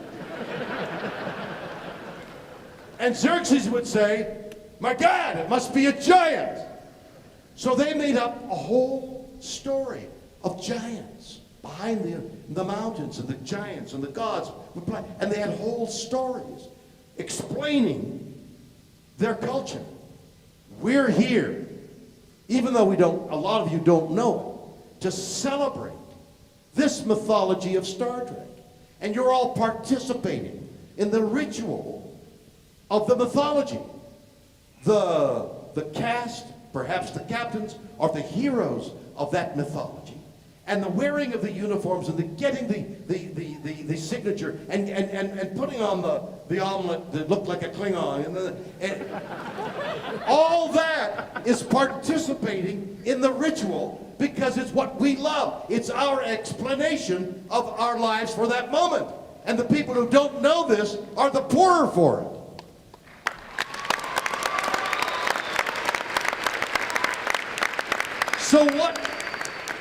And Xerxes would say, my God, it must be a giant. So they made up a whole story of giants behind the mountains, and the giants and the gods would play. And they had whole stories explaining their culture. We're here, even though a lot of you don't know it, to celebrate this mythology of Star Trek. And you're all participating in the ritual of the mythology. The cast, perhaps the captains, are the heroes of that mythology. And the wearing of the uniforms and the getting the signature and putting on the omelet that looked like a Klingon. And all that is participating in the ritual because it's what we love. It's our explanation of our lives for that moment. And the people who don't know this are the poorer for it. So what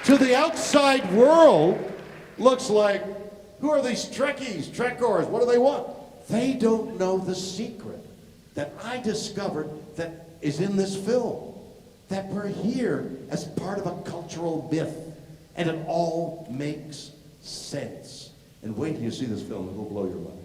to the outside world looks like, who are these Trekkies, Trekkors, what do they want? They don't know the secret that I discovered that is in this film. That we're here as part of a cultural myth. And it all makes sense. And wait till you see this film, it will blow your mind.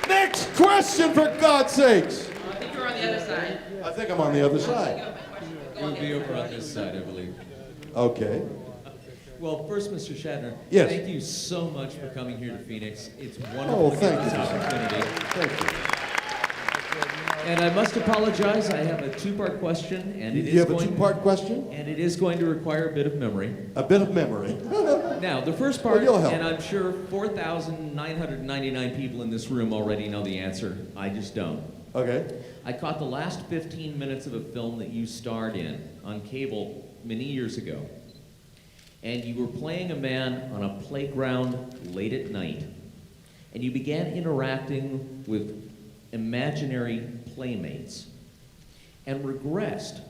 Next question, for God's sakes. I think you're on the other side. I think I'm on the other side. It would be over on this side, I believe. Okay. Well, first, Mr. Shatner, Yes. thank you so much for coming here to Phoenix. It's wonderful to thank get this you. opportunity. Thank you. And I must apologize, I have a two-part question, and it You is have a going two-part question? and it is going to require a bit of memory. A bit of memory. Now, the first part, Well, you'll help. and I'm sure 4,999 people in this room already know the answer. I just don't. Okay. I caught the last 15 minutes of a film that you starred in on cable many years ago. And you were playing a man on a playground late at night. And you began interacting with imaginary playmates and regressed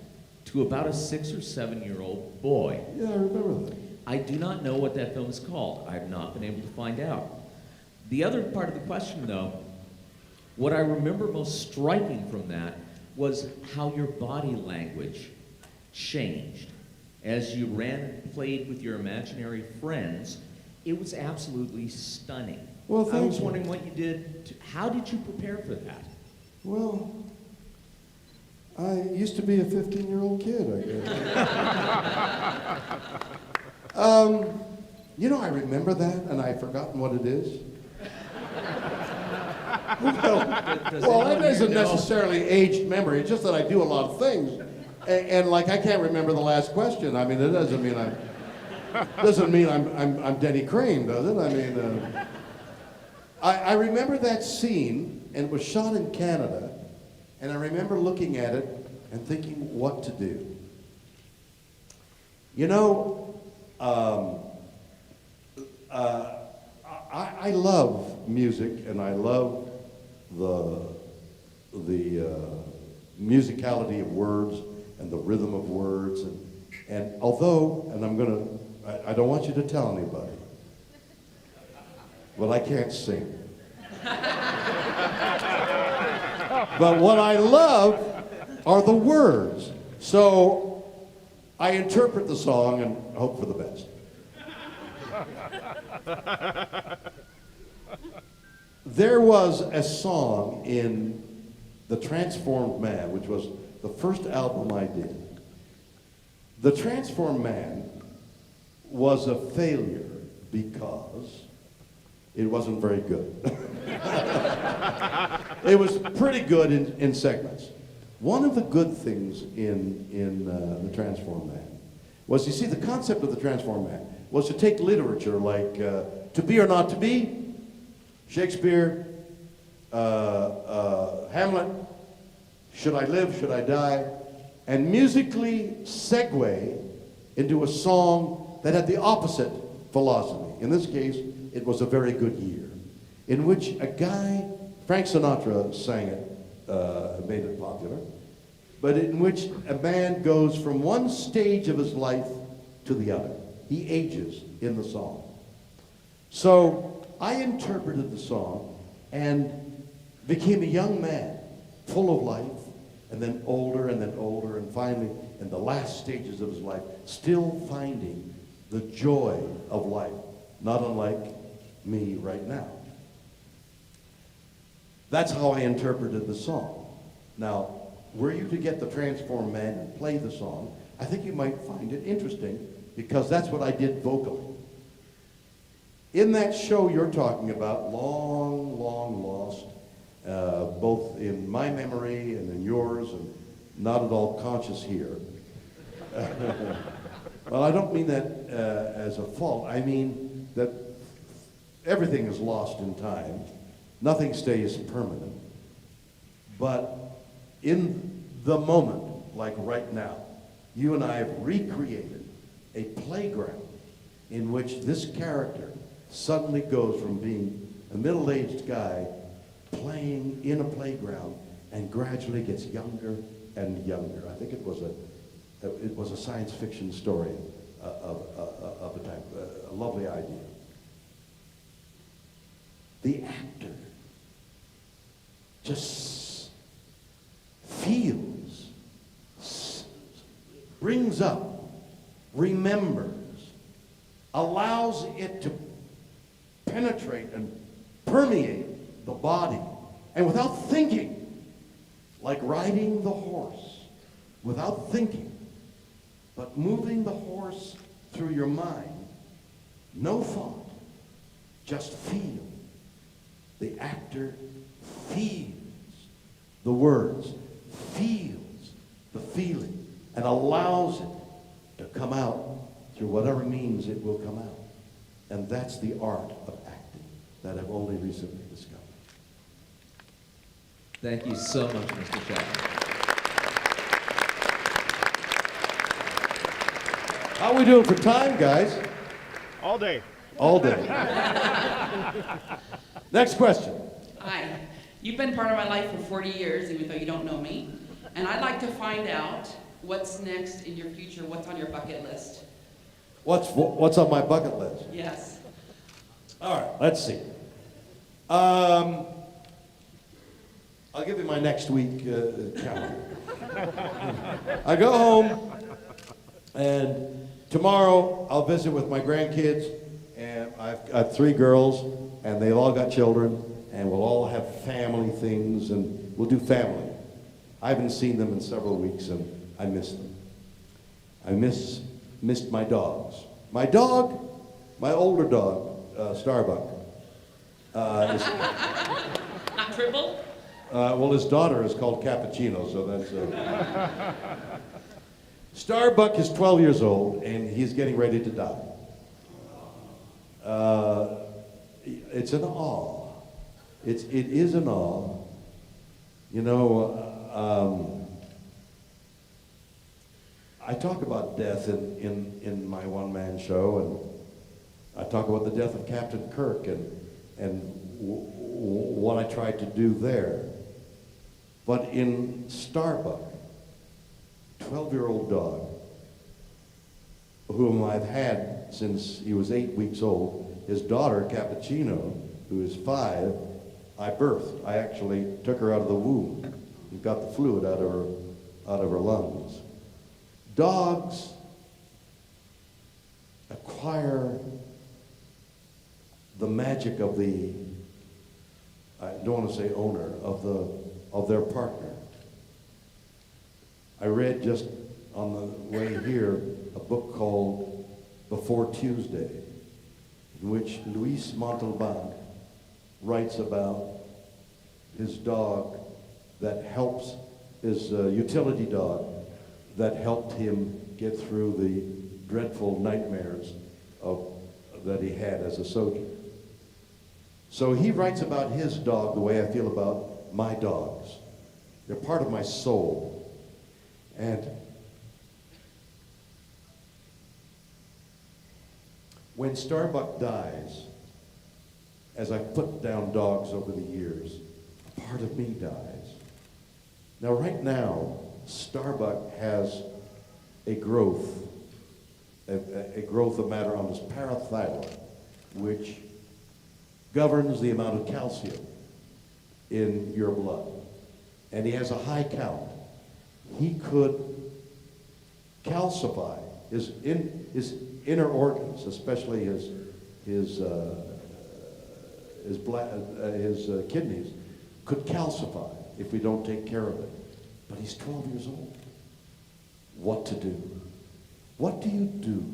to about a 6 or 7-year-old boy. Yeah, I remember that. I do not know what that film is called. I've not been able to find out. The other part of the question, though, what I remember most striking from that was how your body language changed. As you ran and played with your imaginary friends, it was absolutely stunning. Well, I thank was you. wondering what you did. How did you prepare for that? Well, I used to be a 15-year-old kid, I guess. You know, I remember that, and I've forgotten what it is. Well, it isn't necessarily aged memory. It's just that I do a lot of things, and like I can't remember the last question. I mean, it doesn't mean I'm Denny Crane, does it? I mean, I remember that scene, and it was shot in Canada, and I remember looking at it and thinking what to do. You know, I love music, and I love the musicality of words and the rhythm of words, and although, and I don't want you to tell anybody, but I can't sing. But what I love are the words. So I interpret the song and hope for the best. There was a song in The Transformed Man, which was the first album I did. The Transformed Man was a failure because it wasn't very good. It was pretty good in segments. One of the good things in The Transformed Man was, you see, the concept of The Transformed Man was to take literature like To Be or Not to Be, Shakespeare, Hamlet, Should I Live, Should I Die, and musically segue into a song that had the opposite philosophy. In this case, it was A Very Good Year, in which a guy, Frank Sinatra sang it, made it popular, but in which a man goes from one stage of his life to the other. He ages in the song. So I interpreted the song and became a young man, full of life, and then older, and finally, in the last stages of his life, still finding the joy of life, not unlike me right now. That's how I interpreted the song. Now, were you to get The Transformed Man and play the song, I think you might find it interesting, because that's what I did vocally. In that show you're talking about, long, long lost, both in my memory and in yours, and not at all conscious here. Well, I don't mean that as a fault. I mean that everything is lost in time. Nothing stays permanent. But in the moment, like right now, you and I have recreated a playground in which this character suddenly goes from being a middle-aged guy playing in a playground and gradually gets younger and younger. I think it was a science fiction story of the time, a lovely idea. The actor just feels, brings up, remembers, allows it to penetrate and permeate the body, and without thinking, like riding the horse, without thinking, but moving the horse through your mind, no thought, just feel. The actor feels the words, feels the feeling, and allows it to come out through whatever means it will come out. And that's the art of acting that I've only recently discovered. Thank you so much, Mr. Shatner. How are we doing for time, guys? All day. All day. Next question. Hi. You've been part of my life for 40 years, even though you don't know me. And I'd like to find out what's next in your future, what's on your bucket list. What's on my bucket list? Yes. All right, let's see. I'll give you my next week calendar. I go home, and tomorrow I'll visit with my grandkids, and I've got 3 girls, and they've all got children, and we'll all have family things, and we'll do family. I haven't seen them in several weeks, and I miss them. I missed my dogs. My dog, my older dog, Starbuck, is, Not triple? well, his daughter is called Cappuccino, so that's... Starbuck is 12 years old, and he's getting ready to die. It's an awe. It is an awe. You know, I talk about death in my one-man show, and I talk about the death of Captain Kirk and what I tried to do there. But in Starbuck, 12-year-old dog, whom I've had since he was 8 weeks old, his daughter, Cappuccino, who is 5, I birthed. I actually took her out of the womb and got the fluid out of her lungs. Dogs acquire the magic of the, I don't want to say owner, of their partner. I read just on the way here a book called Before Tuesday, in which Luis Montalban writes about his dog that helps, his utility dog that helped him get through the dreadful nightmares that he had as a soldier. So he writes about his dog the way I feel about my dogs. They're part of my soul. And when Starbuck dies, as I put down dogs over the years, a part of me dies. Now, right now, Starbuck has a growth of matter on his parathyroid, which governs the amount of calcium in your blood. And he has a high count. He could calcify his inner organs, especially his kidneys, could calcify if we don't take care of it. But he's 12 years old. What to do? What do you do?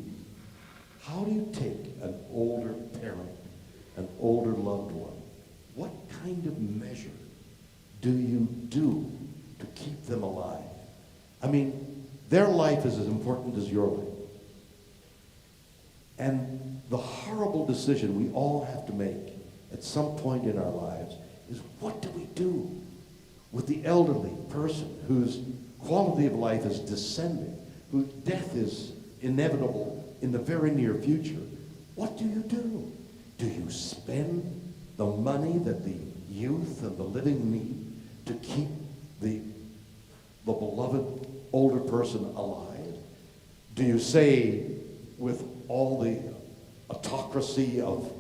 How do you take an older parent, an older loved one? What kind of measure do you do to keep them alive? I mean, their life is as important as your life. And the horrible decision we all have to make at some point in our lives is, what do we do with the elderly person whose quality of life is descending, whose death is inevitable in the very near future? What do you do? Do you spend the money that the youth and the living need to keep the beloved older person alive? Do you say, with all the autocracy of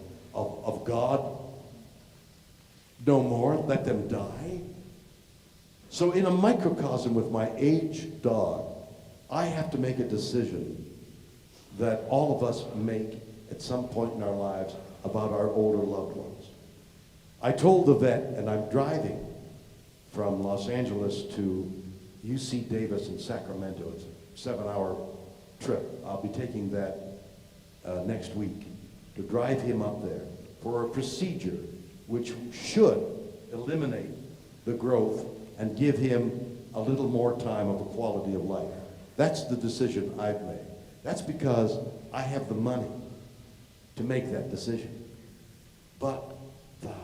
God, no more, let them die? So in a microcosm with my aged dog, I have to make a decision that all of us make at some point in our lives about our older loved ones. I told the vet, and I'm driving from Los Angeles to UC Davis in Sacramento. It's a 7-hour trip. I'll be taking that next week to drive him up there for a procedure which should eliminate the growth and give him a little more time of a quality of life. That's the decision I've made. That's because I have the money to make that decision. But the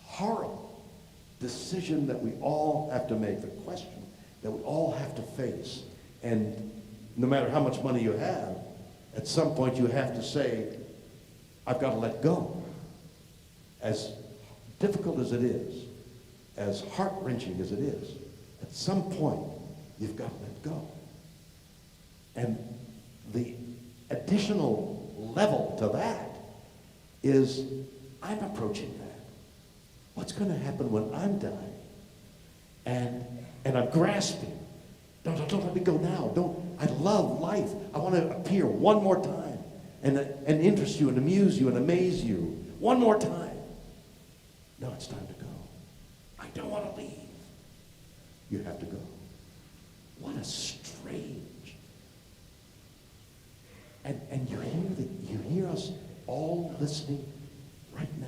horrible decision that we all have to make, the question that we all have to face, and no matter how much money you have, at some point you have to say, I've got to let go. As difficult as it is, as heart-wrenching as it is, at some point you've got to let go. And the additional level to that is, I'm approaching that. What's going to happen when I'm dying? And I'm grasping. Don't let me go now. I love life. I want to appear one more time and interest you and amuse you and amaze you one more time. No, it's time to go. I don't want to leave. You have to go. What a strange. And you hear us all listening right now,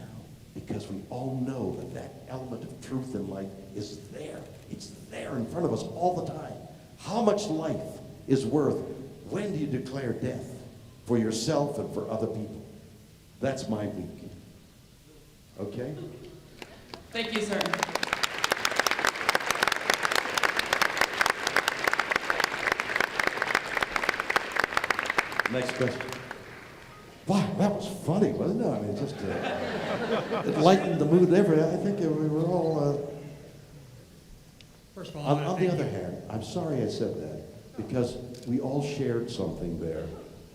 because we all know that element of truth in life is there. It's there in front of us all the time. How much life is worth? When do you declare death for yourself and for other people? That's my week. Okay? Thank you, sir. Next question. Wow, that was funny, wasn't it? I mean, just it lightened the mood. I think we were all. First of all, on the other hand, I'm sorry I said that, because we all shared something there,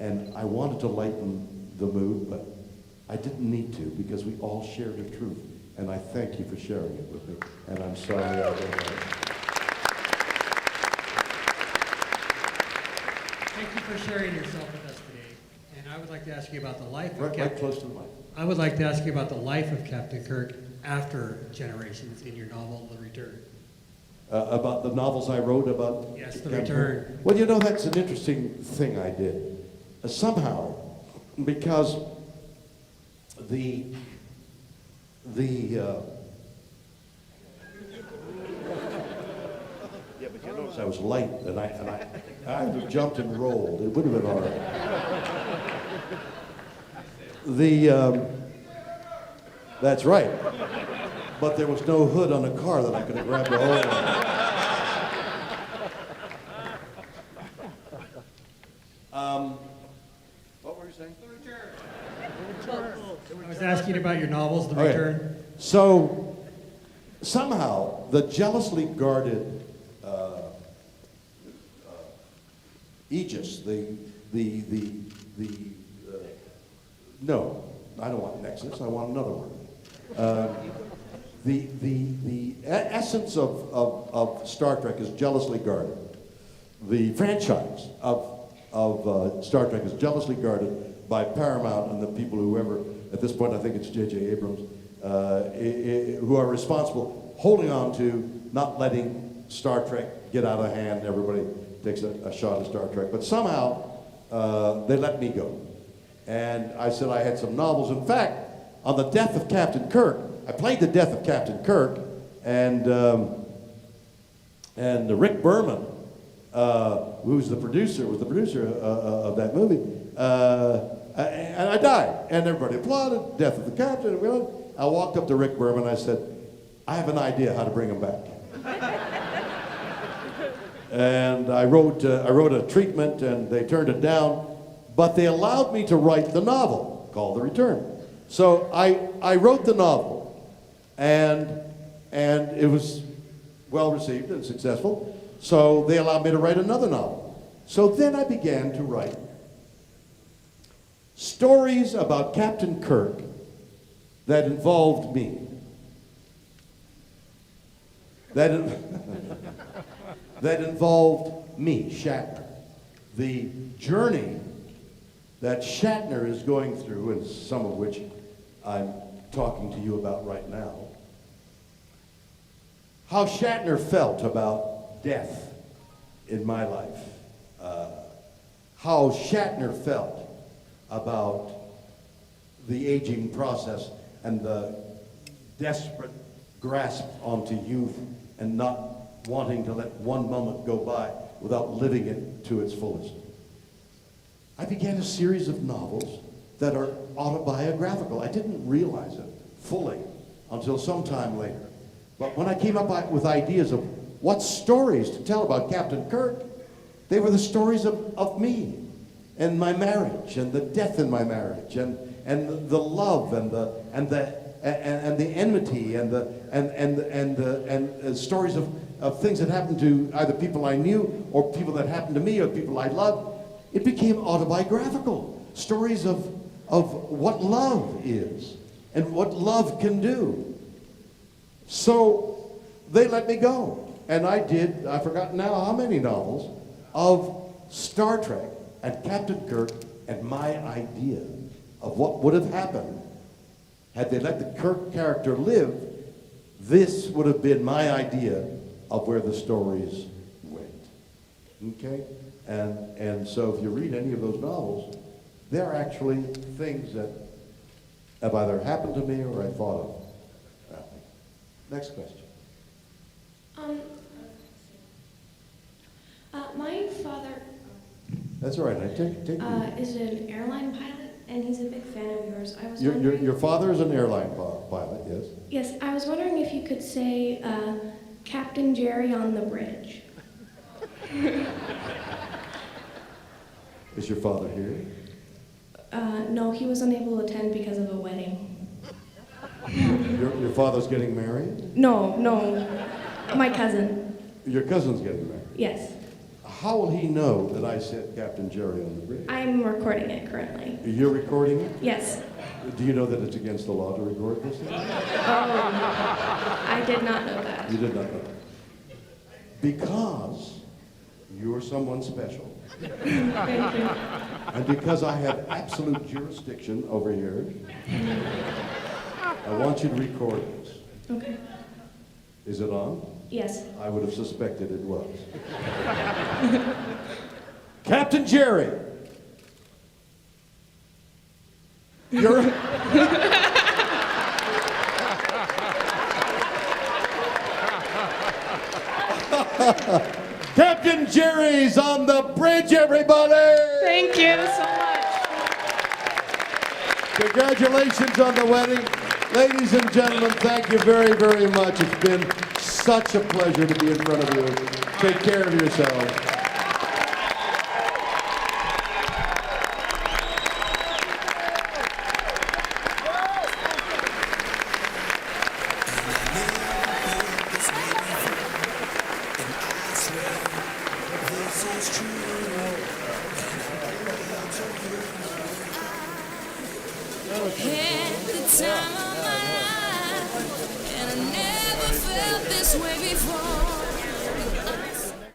and I wanted to lighten the mood, but I didn't need to, because we all shared a truth, And I thank you for sharing it with me. And I'm sorry I don't know. Thank you for sharing yourself with us today. And I would like to ask you about the life of Right close to the mic. I would like to ask you about the life of Captain Kirk after Generations in your novel, The Return. About the novels I wrote about... Yes, The Return. Well, you know, that's an interesting thing I did. Somehow, because the yeah, but you notice I was light, and I would have jumped and rolled. It would have been all right. That's right. But there was no hood on the car that I could have grabbed a hold of. What were you saying? I was asking about your novels, The Okay. Return. So somehow the jealously guarded Aegis, no, I don't want Nexus. I want another one. The essence of Star Trek is jealously guarded. The franchise of Star Trek is jealously guarded by Paramount and the people whoever, at this point I think it's J.J. Abrams, who are responsible, holding on to, not letting Star Trek get out of hand. Everybody takes a shot at Star Trek. But somehow they let me go. And I said I had some novels. In fact, on the death of Captain Kirk, I played the death of Captain Kirk, and Rick Berman, who's the producer, was the producer of that movie, and I died, and everybody applauded, death of the captain. I walked up to Rick Berman, and I said, I have an idea how to bring him back. And I wrote a treatment, and they turned it down, but they allowed me to write the novel called The Return. So I wrote the novel, and it was well received and successful. So they allowed me to write another novel. So then I began to write stories about Captain Kirk that involved me. That involved me, Shatner. The journey that Shatner is going through, and some of which I'm talking to you about right now. How Shatner felt about death in my life. How Shatner felt about the aging process and the desperate grasp onto youth and not wanting to let one moment go by without living it to its fullest. I began a series of novels that are autobiographical. I didn't realize it fully until some time later. But when I came up with ideas of what stories to tell about Captain Kirk, they were the stories of me and my marriage and the death in my marriage and the love and the enmity and the stories of things that happened to either people I knew or people that happened to me or people I loved. It became autobiographical. Stories of what love is and what love can do. So they let me go. And I did, I've forgotten now how many novels, of Star Trek and Captain Kirk and my idea of what would have happened had they let the Kirk character live. This would have been my idea of where the stories went. Okay? And so if you read any of those novels, they're actually things that have either happened to me or I thought of. Next question. My father That's all right. I take is an airline pilot, and he's a big fan of yours. I was your father is an airline pilot, yes? Yes, I was wondering if you could say Captain Jerry on the bridge. Is your father here? No, he was unable to attend because of a wedding. Your father's getting married? No, my cousin. Your cousin's getting married? Yes. How will he know that I said Captain Jerry on the bridge? I'm recording it currently. You're recording it? Yes. Do you know that it's against the law to record this thing? I did not know that. You did not know. Because you're someone special. Thank you. And because I have absolute jurisdiction over here, I want you to record this. Okay. Is it on? Yes. I would have suspected it was. Captain Jerry. You're... Captain Jerry's on the bridge, everybody! Thank you so much. Congratulations on the wedding. Ladies and gentlemen, thank you very, very much. It's been such a pleasure to be in front of you. Take care of yourselves. Had the time of my life, and I never felt this way before.